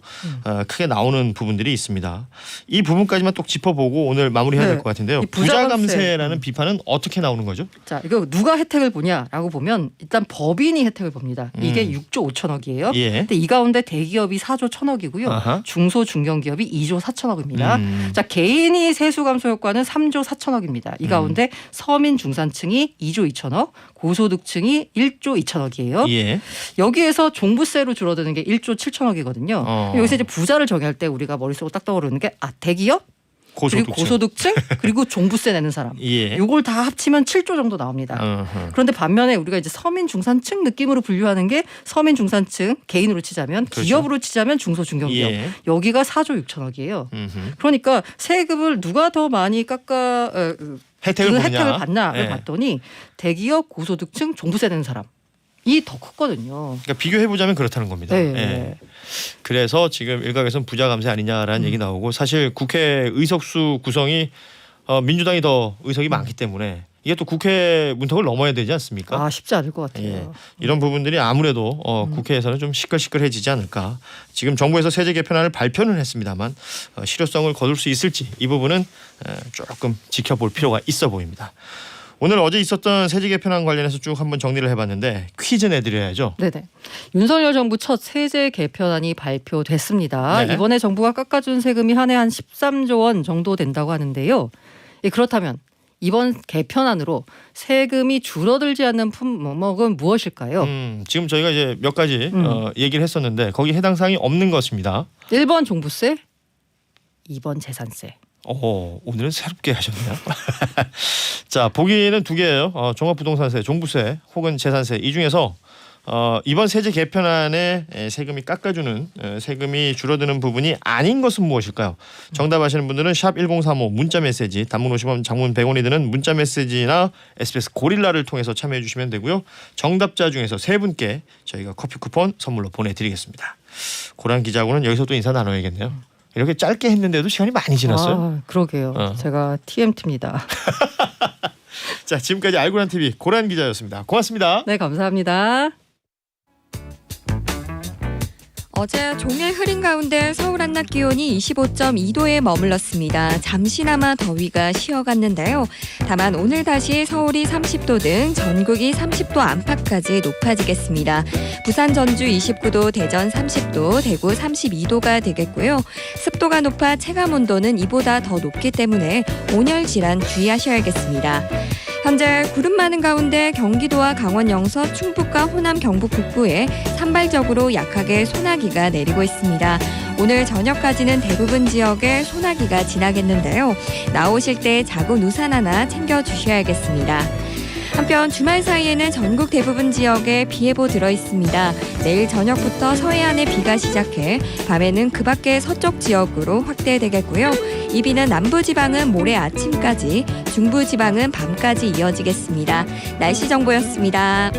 크게 나오는 부분들이 있습니다. 이 부분까지만 또 짚어보고 오늘 마무리해야 될 것 같은데요. 이 부자 부자 감세라는 비판은 어떻게 나오는 거죠? 자, 이거 누가 혜택을 보냐라고 보면 일단 법인이 혜택을 봅니다. 이게 6조 5천억이에요. 예. 근데 이 가운데 대기업이 4조 1천억이고요. 아하. 중소 중견기업이 2조 4천억입니다. 자, 개인이 세수 감소 효과는 3조 4천억입니다. 이 가운데 서민 중산층이 2조 2천억, 고소득층이 1조 2천억이에요. 예. 여기에서 종부세로 줄어드는 게 1조 7천억이거든요. 여기서 이제 부자를 정의할 때 우리가 머릿속으로 딱 떠오르는 게 대기업 그리고 고소득층 그리고 종부세 내는 사람. 예. 요걸 다 합치면 7조 정도 나옵니다. 어허. 그런데 반면에 우리가 이제 서민 중산층 느낌으로 분류하는 게 서민 중산층 개인으로 치자면 그렇죠. 기업으로 치자면 중소 중견기업. 예. 여기가 4조 6천억이에요. 음흠. 그러니까 세금을 누가 더 많이 깎아 혜택을 보느냐. 혜택을 받나를 예. 봤더니 대기업 고소득층 종부세 내는 사람. 이 더 컸거든요. 그러니까 비교해보자면 그렇다는 겁니다. 네. 예. 그래서 지금 일각에서는 부자 감세 아니냐라는 얘기 나오고 사실 국회 의석수 구성이 민주당이 더 의석이 많기 때문에 이게 또 국회 문턱을 넘어야 되지 않습니까? 쉽지 않을 것 같아요. 예. 이런 부분들이 아무래도 국회에서는 좀 시끌시끌해지지 않을까. 지금 정부에서 세제 개편안을 발표는 했습니다만 실효성을 거둘 수 있을지 이 부분은 조금 지켜볼 필요가 있어 보입니다. 오늘 어제 있었던 세제 개편안 관련해서 쭉 한번 정리를 해봤는데 퀴즈 내드려야죠. 네네. 윤석열 정부 첫 세제 개편안이 발표됐습니다. 네. 이번에 정부가 깎아준 세금이 한 해 한 13조 원 정도 된다고 하는데요. 그렇다면 이번 개편안으로 세금이 줄어들지 않는 품목은 무엇일까요? 지금 저희가 이제 몇 가지 얘기를 했었는데 거기 해당 사항이 없는 것입니다. 1번 종부세, 2번 재산세. 오늘은 새롭게 하셨네요. 자, 보기는 두 개예요. 종합부동산세, 종부세 혹은 재산세 이 중에서 이번 세제 개편안에 세금이 깎아주는 세금이 줄어드는 부분이 아닌 것은 무엇일까요? 정답하시는 분들은 샵 1035 문자메시지 단문 50원 장문 100원이 드는 문자메시지나 SBS 고릴라를 통해서 참여해 주시면 되고요. 정답자 중에서 세 분께 저희가 커피 쿠폰 선물로 보내드리겠습니다. 고란 기자하고는 여기서 또 인사 나눠야겠네요. 이렇게 짧게 했는데도 시간이 많이 지났어요. 그러게요. 제가 TMT입니다. 자, 지금까지 알고란 TV 고란 기자였습니다. 고맙습니다. 네, 감사합니다. 어제 종일 흐린 가운데 서울 한낮 기온이 25.2도에 머물렀습니다. 잠시나마 더위가 쉬어갔는데요. 다만 오늘 다시 서울이 30도 등 전국이 30도 안팎까지 높아지겠습니다. 부산, 전주 29도, 대전 30도, 대구 32도가 되겠고요. 습도가 높아 체감 온도는 이보다 더 높기 때문에 온열 질환 주의하셔야겠습니다. 현재 구름 많은 가운데 경기도와 강원 영서, 충북과 호남, 경북 북부에 산발적으로 약하게 소나기가 내리고 있습니다. 오늘 저녁까지는 대부분 지역에 소나기가 지나겠는데요. 나오실 때 작은 우산 하나 챙겨주셔야겠습니다. 한편 주말 사이에는 전국 대부분 지역에 비 예보 들어 있습니다. 내일 저녁부터 서해안에 비가 시작해 밤에는 그 밖의 서쪽 지역으로 확대되겠고요. 이 비는 남부지방은 모레 아침까지, 중부지방은 밤까지 이어지겠습니다. 날씨 정보였습니다.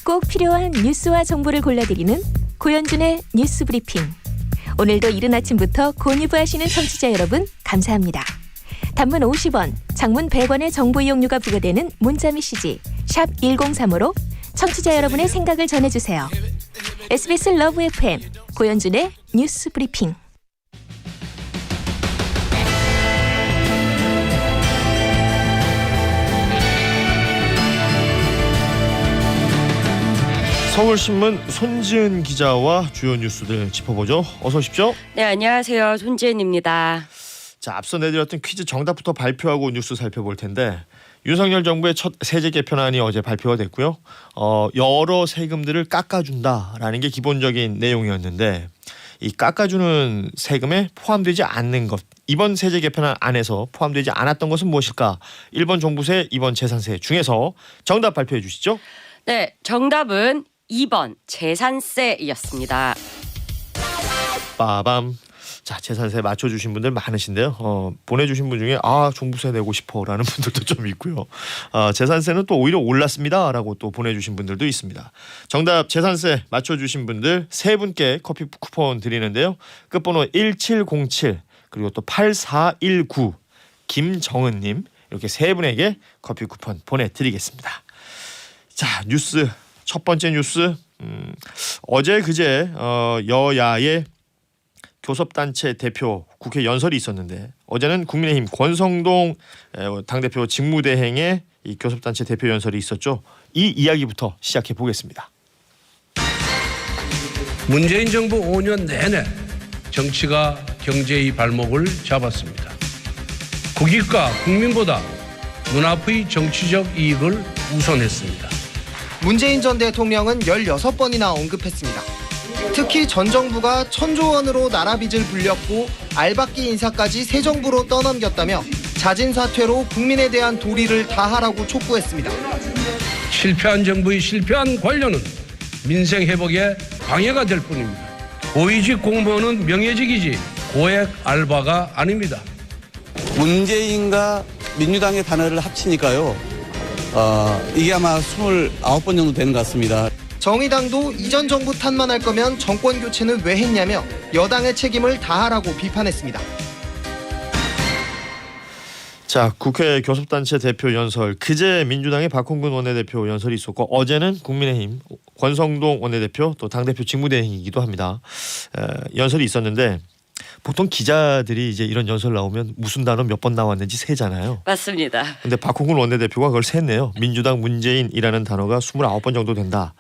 꼭 필요한 뉴스와 정보를 골라드리는 고현준의 뉴스 브리핑. 오늘도 이른 아침부터 고니브하시는 청취자 여러분 감사합니다. 단문 50원, 장문 100원의 정보 이용료가 부과되는 문자 메시지 샵 1035로 청취자 여러분의 생각을 전해주세요. SBS 러브 FM 고현준의 뉴스 브리핑. 서울신문 손지은 기자와 주요 뉴스들 짚어보죠. 어서 오십시오. 네, 안녕하세요. 손지은입니다. 자, 앞서 내드렸던 퀴즈 정답부터 발표하고 뉴스 살펴볼 텐데 윤석열 정부의 첫 세제 개편안이 어제 발표가 됐고요. 여러 세금들을 깎아준다라는 게 기본적인 내용이었는데 이 깎아주는 세금에 포함되지 않는 것, 이번 세제 개편안 안에서 포함되지 않았던 것은 무엇일까? 1번 종부세, 2번 재산세 중에서 정답 발표해 주시죠. 네, 정답은 2번 재산세였습니다. 빠밤. 자, 재산세 맞춰주신 분들 많으신데요. 보내주신 분 중에 종부세 내고 싶어라는 분들도 좀 있고요. 재산세는 또 오히려 올랐습니다라고 또 보내주신 분들도 있습니다. 정답 재산세 맞춰주신 분들 세 분께 커피 쿠폰 드리는데요. 끝번호 1707 그리고 또 8419 김정은님 이렇게 세 분에게 커피 쿠폰 보내드리겠습니다. 자, 뉴스 첫 번째 뉴스. 어제 그제 여야의 교섭단체 대표 국회 연설이 있었는데 어제는 국민의힘 권성동 당대표 직무대행의 이 교섭단체 대표 연설이 있었죠. 이 이야기부터 시작해 보겠습니다. 문재인 정부 5년 내내 정치가 경제의 발목을 잡았습니다. 국익과 국민보다 눈앞의 정치적 이익을 우선했습니다. 문재인 전 대통령은 16번이나 언급했습니다. 특히 전 정부가 1,000조 원으로 나라 빚을 불렸고 알박기 인사까지 새 정부로 떠넘겼다며 자진 사퇴로 국민에 대한 도리를 다하라고 촉구했습니다. 실패한 정부의 실패한 관료는 민생 회복에 방해가 될 뿐입니다. 고위직 공무원은 명예직이지 고액 알바가 아닙니다. 문재인과 민주당의 단어를 합치니까요. 이게 아마 29번 정도 되는 것 같습니다. 정의당도 이전 정부 탓만 할 거면 정권 교체는 왜 했냐며 여당의 책임을 다하라고 비판했습니다. 자, 국회 교섭단체 대표 연설, 그제 민주당의 박홍근 원내대표 연설이 있었고 어제는 국민의힘 권성동 원내대표 또 당대표 직무대행이기도 합니다. 연설이 있었는데 보통 기자들이 이제 이런 연설 나오면 무슨 단어 몇 번 나왔는지 세잖아요. 맞습니다. 근데 박홍근 원내대표가 그걸 셌네요. 민주당 문재인이라는 단어가 29번 정도 된다.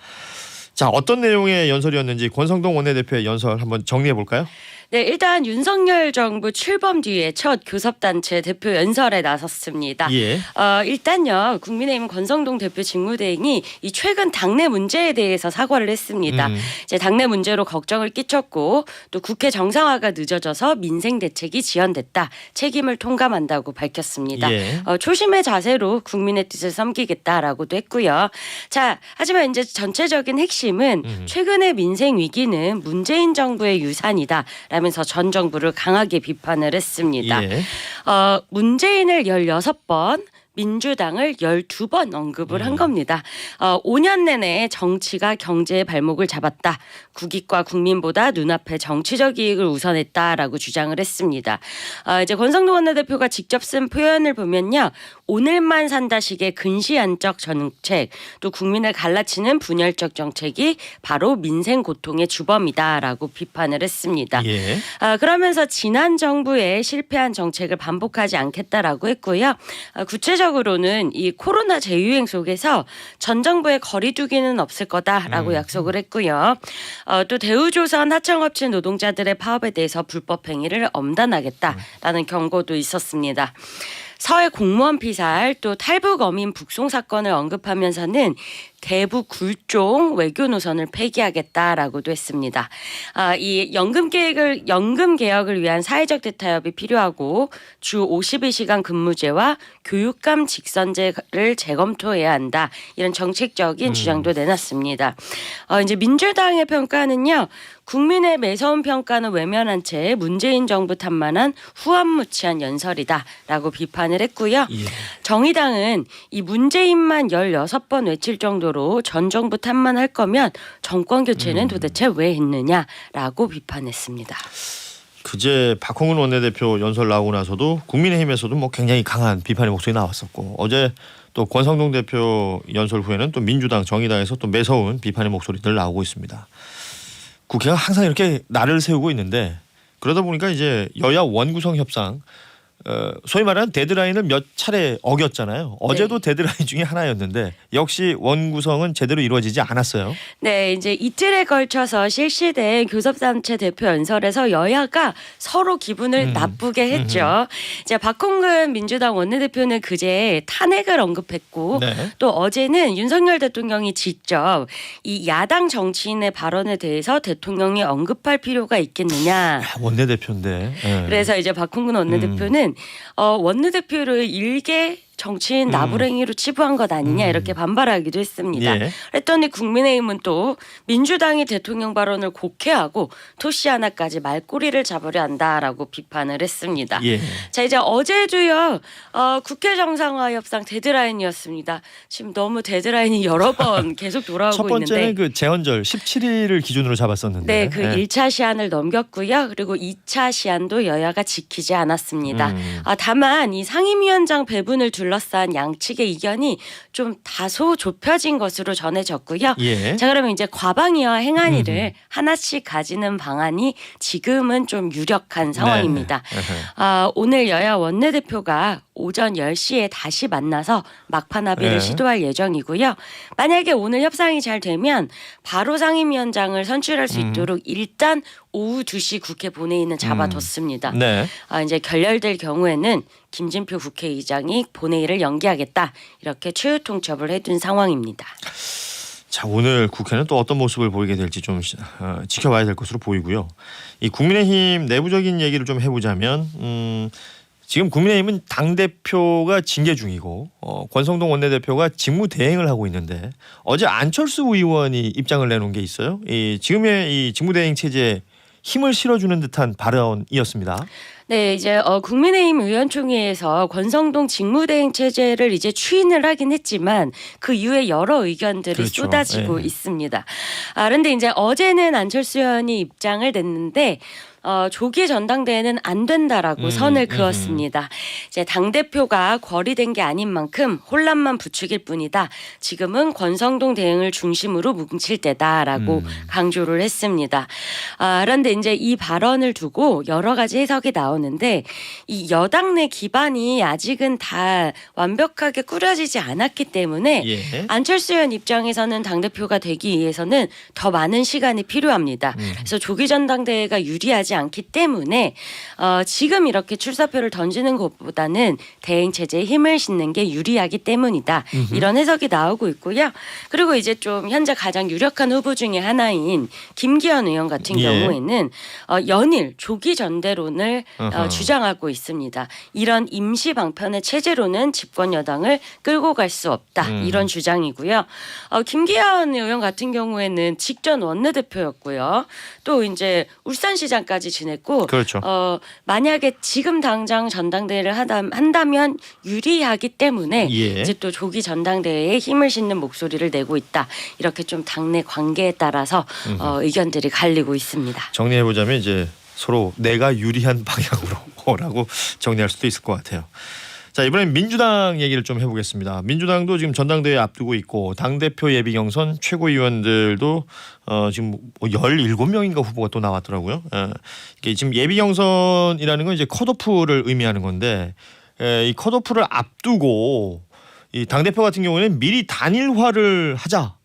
자, 어떤 내용의 연설이었는지 권성동 원내대표의 연설 한번 정리해 볼까요? 네, 일단 윤석열 정부 출범 뒤에 첫 교섭단체 대표 연설에 나섰습니다. 예. 일단요, 국민의힘 권성동 대표 직무대행이 이 최근 당내 문제에 대해서 사과를 했습니다. 이제 당내 문제로 걱정을 끼쳤고 또 국회 정상화가 늦어져서 민생 대책이 지연됐다. 책임을 통감한다고 밝혔습니다. 예. 초심의 자세로 국민의 뜻을 섬기겠다라고도 했고요. 자, 하지만 이제 전체적인 핵심은 최근의 민생 위기는 문재인 정부의 유산이다. 라면서 전 정부를 강하게 비판을 했습니다. 예. 문재인을 16번, 민주당을 12번 언급을 한 겁니다. 5년 내내 정치가 경제의 발목을 잡았다. 국익과 국민보다 눈앞의 정치적 이익을 우선했다라고 주장을 했습니다. 이제 권성동 원내대표가 직접 쓴 표현을 보면요. 오늘만 산다식의 근시안적 정책, 또 국민을 갈라치는 분열적 정책이 바로 민생 고통의 주범이다라고 비판을 했습니다. 예. 그러면서 지난 정부의 실패한 정책을 반복하지 않겠다라고 했고요. 구체적으로는 이 코로나 재유행 속에서 전 정부의 거리두기는 없을 거다라고 약속을 했고요. 또 대우조선 하청업체 노동자들의 파업에 대해서 불법 행위를 엄단하겠다라는 경고도 있었습니다. 서해 공무원 피살 또 탈북 어민 북송 사건을 언급하면서는 대북 굴종 외교 노선을 폐기하겠다라고도 했습니다. 이 연금 개혁을 위한 사회적 대타협이 필요하고 주 52시간 근무제와 교육감 직선제를 재검토해야 한다. 이런 정책적인 주장도 내놨습니다. 이제 민주당의 평가는요. 국민의 매서운 평가는 외면한 채 문재인 정부 탓만한 후안무치한 연설이다라고 비판을 했고요. 예. 정의당은 이 문재인만 16번 외칠 정도로 전 정부 탓만 할 거면 정권 교체는 도대체 왜 했느냐라고 비판했습니다. 그제 박홍근 원내대표 연설 나오고 나서도 국민의힘에서도 뭐 굉장히 강한 비판의 목소리 나왔었고 어제 또 권성동 대표 연설 후에는 또 민주당, 정의당에서 또 매서운 비판의 목소리들 나오고 있습니다. 국회가 항상 이렇게 날을 세우고 있는데 그러다 보니까 이제 여야 원구성 협상 소위 말하는 데드라인을 몇 차례 어겼잖아요. 어제도 데드라인 중에 하나였는데 역시 원구성은 제대로 이루어지지 않았어요. 네, 이제 이틀에 걸쳐서 실시된 교섭단체 대표 연설에서 여야가 서로 기분을 나쁘게 했죠. 이제 박홍근 민주당 원내대표는 그제 탄핵을 언급했고 네. 또 어제는 윤석열 대통령이 직접 이 야당 정치인의 발언에 대해서 대통령이 언급할 필요가 있겠느냐. 원내대표인데. 네. 그래서 이제 박홍근 원내대표는 원내대표를 일개 정치인 나부랭이로 치부한 것 아니냐 이렇게 반발하기도 했습니다. 예. 그랬더니 국민의힘은 또 민주당이 대통령 발언을 곡해하고 토시 하나까지 말꼬리를 잡으려 한다라고 비판을 했습니다. 예. 자 이제 어제도요 국회 정상화 협상 데드라인이었습니다. 지금 너무 데드라인이 여러 번 계속 돌아오고 첫 번째는 있는데 그 재헌절 17일을 기준으로 잡았었는데. 네, 그 1차 시한을 넘겼고요. 그리고 2차 시한도 여야가 지키지 않았습니다. 다만 이 상임위원장 배분을 둘러싼 양측의 이견이 좀 다소 좁혀진 것으로 전해졌고요. 예. 자 그러면 이제 과방위와 행안위를 하나씩 가지는 방안이 지금은 좀 유력한 상황입니다. 오늘 여야 원내대표가 오전 10시에 다시 만나서 막판 합의를 시도할 예정이고요. 만약에 오늘 협상이 잘 되면 바로 상임위원장을 선출할 수 있도록 일단 오후 2시 국회 본회의는 잡아뒀습니다. 네. 이제 결렬될 경우에는 김진표 국회의장이 본회의를 연기하겠다 이렇게 최후 통첩을 해둔 상황입니다. 자 오늘 국회는 또 어떤 모습을 보이게 될지 좀 지켜봐야 될 것으로 보이고요. 이 국민의힘 내부적인 얘기를 좀 해보자면 지금 국민의힘은 당대표가 징계 중이고 권성동 원내대표가 직무대행을 하고 있는데 어제 안철수 의원이 입장을 내놓은 게 있어요. 지금의 이 직무대행 체제에 힘을 실어주는 듯한 발언이었습니다. 네, 이제 국민의힘 의원총회에서 권성동 직무대행 체제를 이제 추인을 하긴 했지만 그 이후에 여러 의견들이 그렇죠. 쏟아지고 있습니다. 그런데 이제 어제는 안철수 의원이 입장을 냈는데 조기 전당대회는 안 된다라고 선을 그었습니다. 이제 당대표가 거리된 게 아닌 만큼 혼란만 부추길 뿐이다. 지금은 권성동 대행을 중심으로 뭉칠 때다라고 강조를 했습니다. 그런데 이제 이 발언을 두고 여러 가지 해석이 나오는데 이 여당 내 기반이 아직은 다 완벽하게 꾸려지지 않았기 때문에 안철수 의원 입장에서는 당대표가 되기 위해서는 더 많은 시간이 필요합니다. 그래서 조기 전당대회가 유리하지 않기 때문에 지금 이렇게 출사표를 던지는 것보다는 대행 체제에 힘을 싣는 게 유리하기 때문이다. 이런 해석이 나오고 있고요. 그리고 이제 좀 현재 가장 유력한 후보 중에 하나인 김기현 의원 같은 경우에는 연일 조기 전대론을 주장하고 있습니다. 이런 임시 방편의 체제로는 집권 여당을 끌고 갈 수 없다. 이런 주장이고요. 김기현 의원 같은 경우에는 직전 원내대표였고요. 또 이제 울산시장까지 지냈고 그렇죠. 만약에 지금 당장 전당대회를 한다면 유리하기 때문에 이제 또 조기 전당대회에 힘을 싣는 목소리를 내고 있다. 이렇게 좀 당내 관계에 따라서 의견들이 갈리고 있습니다. 정리해보자면 이제 서로 내가 유리한 방향으로라고 정리할 수도 있을 것 같아요. 자, 이번엔 민주당 얘기를 좀 해보겠습니다. 민주당도 지금 전당대회 앞두고 있고 당대표 예비 경선 최고위원들도 지금 17명인가 후보가 또 나왔더라고요. 이게 지금 예비 경선이라는 건 이제 컷오프를 의미하는 건데 이 컷오프를 앞두고 이 당대표 같은 경우에는 미리 단일화를 하자.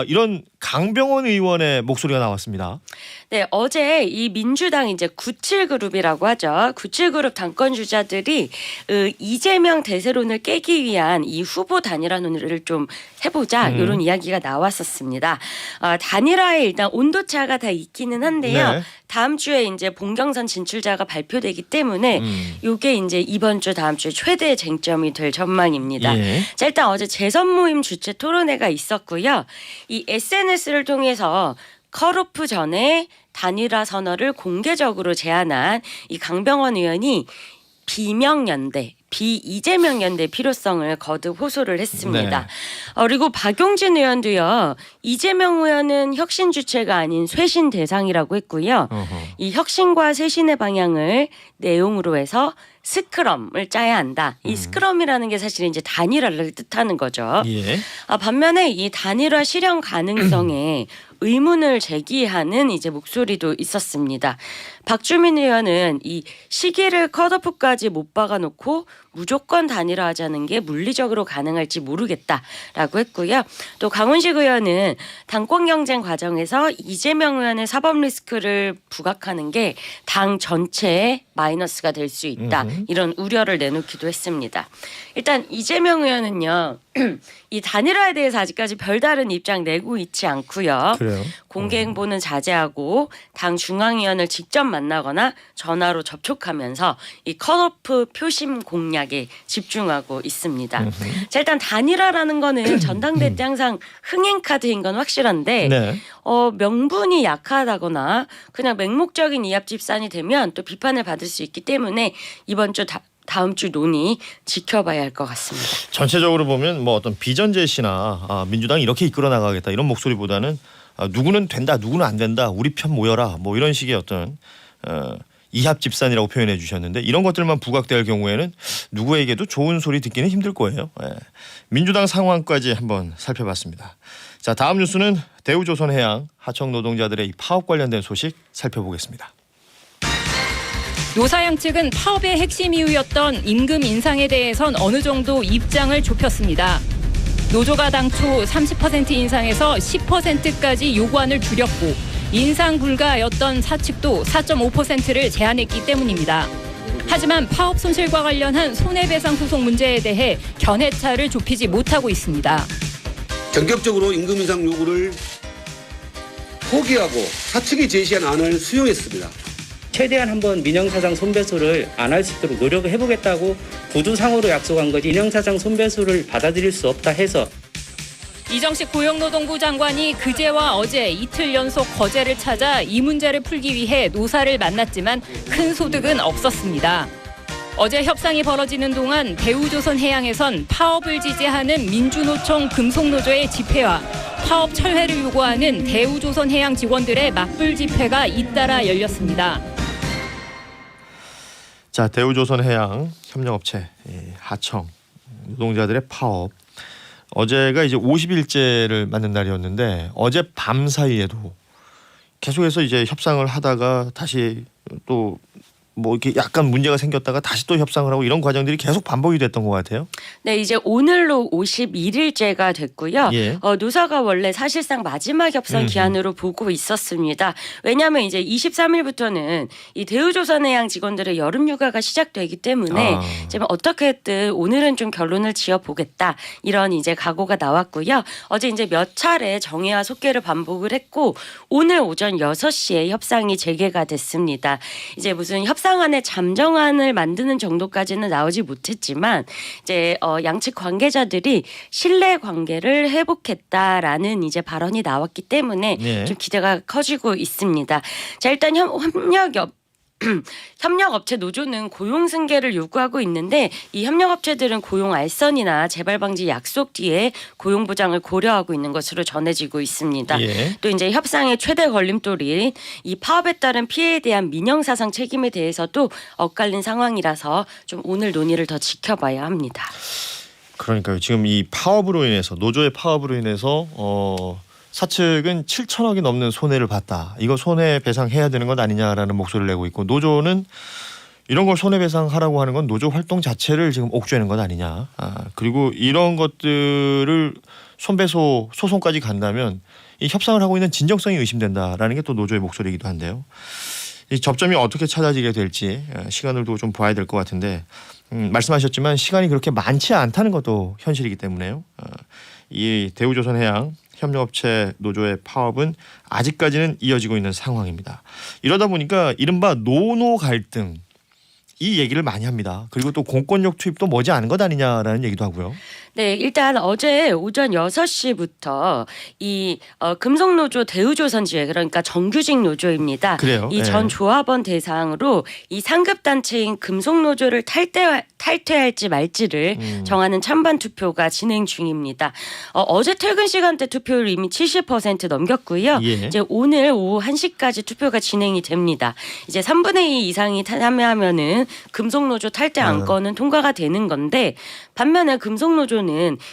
이런 강병원 의원의 목소리가 나왔습니다. 네, 어제 이 민주당 이제 97그룹이라고 하죠. 97그룹 당권 주자들이 이재명 대세론을 깨기 위한 이 후보 단일화 논의를 좀 해보자 이런 이야기가 나왔었습니다. 단일화에 일단 온도차가 다 있기는 한데요. 네. 다음 주에 이제 본경선 진출자가 발표되기 때문에 이게 이제 이번 주 다음 주에 최대 쟁점이 될 전망입니다. 예. 자, 일단 어제 재선 모임 주최 토론회가 있었고요. 이 SNS를 통해서 컷오프 전에 단일화 선언을 공개적으로 제안한 이 강병원 의원이 비명연대, 비이재명 연대 필요성을 거듭 호소를 했습니다. 네. 그리고 박용진 의원도요. 이재명 의원은 혁신 주체가 아닌 쇄신 대상이라고 했고요. 이 혁신과 쇄신의 방향을 내용으로 해서 스크럼을 짜야 한다. 이 스크럼이라는 게 사실 이제 단일화를 뜻하는 거죠. 예. 반면에 이 단일화 실현 가능성에 의문을 제기하는 이제 목소리도 있었습니다. 박주민 의원은 이 시기를 컷오프까지 못 박아놓고 무조건 단일화하자는 게 물리적으로 가능할지 모르겠다라고 했고요. 또 강훈식 의원은 당권 경쟁 과정에서 이재명 의원의 사법 리스크를 부각하는 게 당 전체에 마이너스가 될 수 있다. 이런 우려를 내놓기도 했습니다. 일단 이재명 의원은요. 이 단일화에 대해서 아직까지 별다른 입장 내고 있지 않고요. 그래요? 공개 행보는 자제하고 당 중앙위원을 직접 만나거나 전화로 접촉하면서 이 컷오프 표심 공략에 집중하고 있습니다. 자, 일단 단일화라는 거는 전당대회 때 항상 흥행 카드인 건 확실한데 네. 명분이 약하다거나 그냥 맹목적인 이합 집산이 되면 또 비판을 받을 수 있기 때문에 이번 주 다음 주 논의 지켜봐야 할 것 같습니다. 전체적으로 보면 뭐 어떤 비전 제시나 민주당이 이렇게 이끌어 나가겠다 이런 목소리보다는 누구는 된다, 누구는 안 된다, 우리 편 모여라, 뭐 이런 식의 어떤 이합 집산이라고 표현해 주셨는데 이런 것들만 부각될 경우에는 누구에게도 좋은 소리 듣기는 힘들 거예요. 예. 민주당 상황까지 한번 살펴봤습니다. 자, 다음 뉴스는 대우조선해양 하청 노동자들의 이 파업 관련된 소식 살펴보겠습니다. 노사양 측은 파업의 핵심 이유였던 임금 인상에 대해선 어느 정도 입장을 좁혔습니다. 노조가 당초 30% 인상에서 10%까지 요구안을 줄였고 인상 불가였던 사측도 4.5%를 제한했기 때문입니다. 하지만 파업 손실과 관련한 손해배상 소송 문제에 대해 견해차를 좁히지 못하고 있습니다. 전격적으로 임금 인상 요구를 포기하고 사측이 제시한 안을 수용했습니다. 최대한 한번 민영사상 손배소를 안 할 수 있도록 노력을 해보겠다고 구두상으로 약속한 거지 민영사상 손배소를 받아들일 수 없다 해서 이정식 고용노동부 장관이 그제와 어제 이틀 연속 거제를 찾아 이 문제를 풀기 위해 노사를 만났지만 큰 소득은 없었습니다. 어제 협상이 벌어지는 동안 대우조선해양에선 파업을 지지하는 민주노총 금속노조의 집회와 파업 철회를 요구하는 대우조선해양 직원들의 맞불 집회가 잇따라 열렸습니다. 자, 대우조선해양 협력업체 하청 노동자들의 파업. 어제가 이제 50일째를 맞는 날이었는데 어제 밤 사이에도 계속해서 이제 협상을 하다가 다시 또 뭐 이렇게 약간 문제가 생겼다가 다시 또 협상을 하고 이런 과정들이 계속 반복이 됐던 것 같아요. 네, 이제 오늘로 51일째가 됐고요. 예. 노사가 원래 사실상 마지막 협상 기한으로 보고 있었습니다. 왜냐하면 이제 23일부터는 이 대우조선해양 직원들의 여름 휴가가 시작되기 때문에 이제 어떻게든 오늘은 좀 결론을 지어보겠다 이런 이제 각오가 나왔고요. 어제 이제 몇 차례 정회와 속개를 반복을 했고 오늘 오전 6시에 협상이 재개가 됐습니다. 이제 무슨 협상안에 잠정안을 만드는 정도까지는 나오지 못했지만 이제 양측 관계자들이 신뢰 관계를 회복했다라는 이제 발언이 나왔기 때문에 네. 좀 기대가 커지고 있습니다. 자, 일단 협력 협력업체 노조는 고용 승계를 요구하고 있는데 이 협력업체들은 고용 알선이나 재발 방지 약속 뒤에 고용 보장을 고려하고 있는 것으로 전해지고 있습니다. 예. 또 이제 협상의 최대 걸림돌인 이 파업에 따른 피해에 대한 민영사상 책임에 대해서도 엇갈린 상황이라서 좀 오늘 논의를 더 지켜봐야 합니다. 그러니까요. 지금 이 파업으로 인해서 노조의 파업으로 인해서 사측은 7천억이 넘는 손해를 봤다. 이거 손해배상해야 되는 것 아니냐라는 목소리를 내고 있고 노조는 이런 걸 손해배상하라고 하는 건 노조 활동 자체를 지금 옥죄는 것 아니냐. 그리고 이런 것들을 손배소 소송까지 간다면 이 협상을 하고 있는 진정성이 의심된다라는 게 또 노조의 목소리이기도 한데요. 이 접점이 어떻게 찾아지게 될지 시간을 또 좀 봐야 될 것 같은데 말씀하셨지만 시간이 그렇게 많지 않다는 것도 현실이기 때문에요. 이 대우조선해양 협력업체 노조의 파업은 아직까지는 이어지고 있는 상황입니다. 이러다 보니까 이른바 노노 갈등 이 얘기를 많이 합니다. 그리고 또 공권력 투입도 머지 않은 것 아니냐라는 얘기도 하고요. 네, 일단 어제 오전 6시부터 이 금속노조 대우조선지회 그러니까 정규직 노조입니다. 그래요. 이 전 조합원 대상으로 이 상급 단체인 금속노조를 탈퇴할지 말지를 정하는 찬반 투표가 진행 중입니다. 어제 퇴근 시간대 투표율 이미 70% 넘겼고요. 예. 이제 오늘 오후 1시까지 투표가 진행이 됩니다. 이제 3분의 2 이상이 참여하면은 금속노조 탈퇴 안건은 통과가 되는 건데 반면에 금속노조는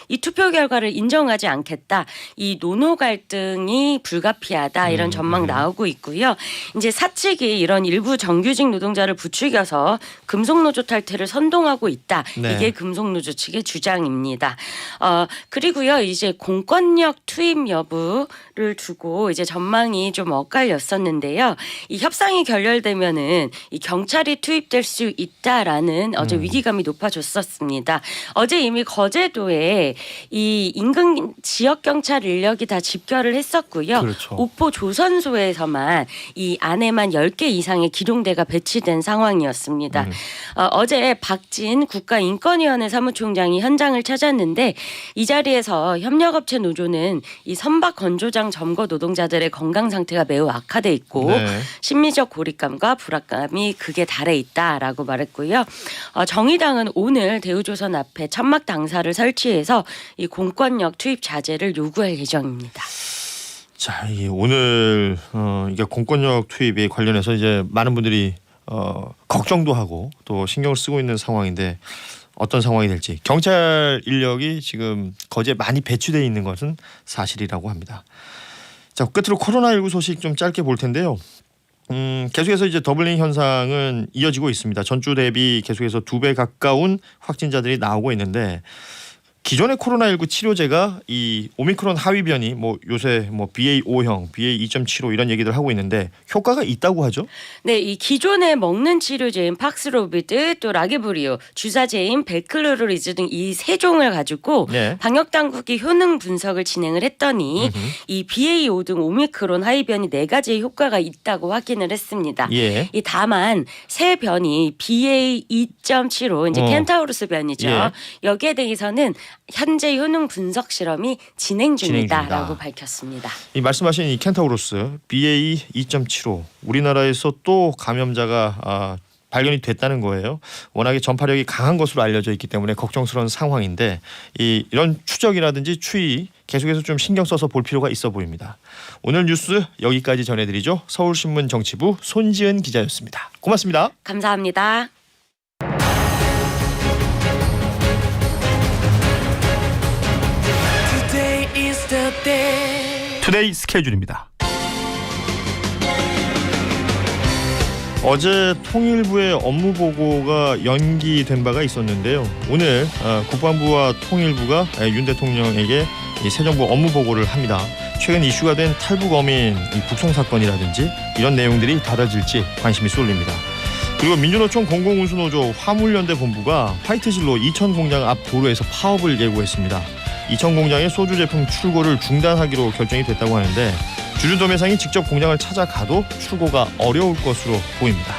이 투표 결과를 인정하지 않겠다. 이 노노 갈등이 불가피하다 이런 전망 나오고 있고요. 이제 사측이 이런 일부 정규직 노동자를 부추겨서 금속노조 탈퇴를 선동하고 있다. 네. 이게 금속노조 측의 주장입니다. 그리고요. 이제 공권력 투입 여부를 두고 이제 전망이 좀 엇갈렸었는데요. 이 협상이 결렬되면은 이 경찰이 투입될 수 있다라는 어제 위기감이 높아졌었습니다. 어제 이미 거제도에 이 인근 지역 경찰 인력이 다 집결을 했었고요. 그렇죠. 옥포 조선소에서만 이 안에만 10개 이상의 기동대가 배치된 상황이었습니다. 어제 박진 국가인권위원회 사무총장이 현장을 찾았는데 이 자리에서 협력업체 노조는 이 선박 건조장 점거 노동자들의 건강 상태가 매우 악화돼 있고 심리적 고립감과 불안감이 극에 달해 있다라고 말했고요. 정의당은 오늘 대우조선 앞에 천막 당사를 설치해서 이 공권력 투입 자제를 요구할 예정입니다. 자, 오늘 이게 공권력 투입에 관련해서 이제 많은 분들이 걱정도 하고 또 신경을 쓰고 있는 상황인데 어떤 상황이 될지 경찰 인력이 지금 거제에 많이 배치되어 있는 것은 사실이라고 합니다. 자, 끝으로 코로나19 소식 좀 짧게 볼 텐데요. 계속해서 이제 더블링 현상은 이어지고 있습니다. 전주 대비 계속해서 2배 가까운 확진자들이 나오고 있는데 기존의 코로나19 치료제가 이 오미크론 하위 변이 요새 BA5형, BA2.75 이런 얘기들 하고 있는데 효과가 있다고 하죠? 네, 이 기존에 먹는 치료제인 팍스로비드 또 라게브리오, 주사제인 벨클로리즈 등 이 세 종을 가지고 방역 당국이 효능 분석을 진행을 했더니 이 BA5 등 오미크론 하위 변이 4가지의 효과가 있다고 확인을 했습니다. 예. 이 다만 새 변이 BA2.75 이제 켄타우로스 변이죠. 여기에 대해서는 현재 효능 분석 실험이 진행 중이다라고 밝혔습니다. 이 말씀하신 이 켄타우로스 BA2.75 우리나라에서 또 감염자가 발견이 됐다는 거예요. 워낙에 전파력이 강한 것으로 알려져 있기 때문에 걱정스러운 상황인데 이런 추적이라든지 추이 계속해서 좀 신경 써서 볼 필요가 있어 보입니다. 오늘 뉴스 여기까지 전해드리죠. 서울신문 정치부 손지은 기자였습니다. 고맙습니다. 감사합니다. 투데이 스케줄입니다. 어제 통일부의 업무 보고가 연기된 바가 있었는데요. 오늘 국방부와 통일부가 윤 대통령에게 새 정부 업무 보고를 합니다. 최근 이슈가 된 탈북 어민 북송 사건이라든지 이런 내용들이 다뤄질지 관심이 쏠립니다. 그리고 민주노총 공공운수노조 화물연대 본부가 화이트진로 이천 공장 앞 도로에서 파업을 예고했습니다. 이천 공장의 소주 제품 출고를 중단하기로 결정이 됐다고 하는데 주주도매상이 직접 공장을 찾아가도 출고가 어려울 것으로 보입니다.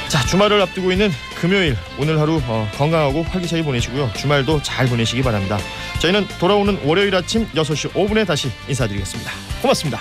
자, 주말을 앞두고 있는 금요일 오늘 하루 건강하고 활기차게 보내시고요. 주말도 잘 보내시기 바랍니다. 저희는 돌아오는 월요일 아침 6시 5분에 다시 인사드리겠습니다. 고맙습니다.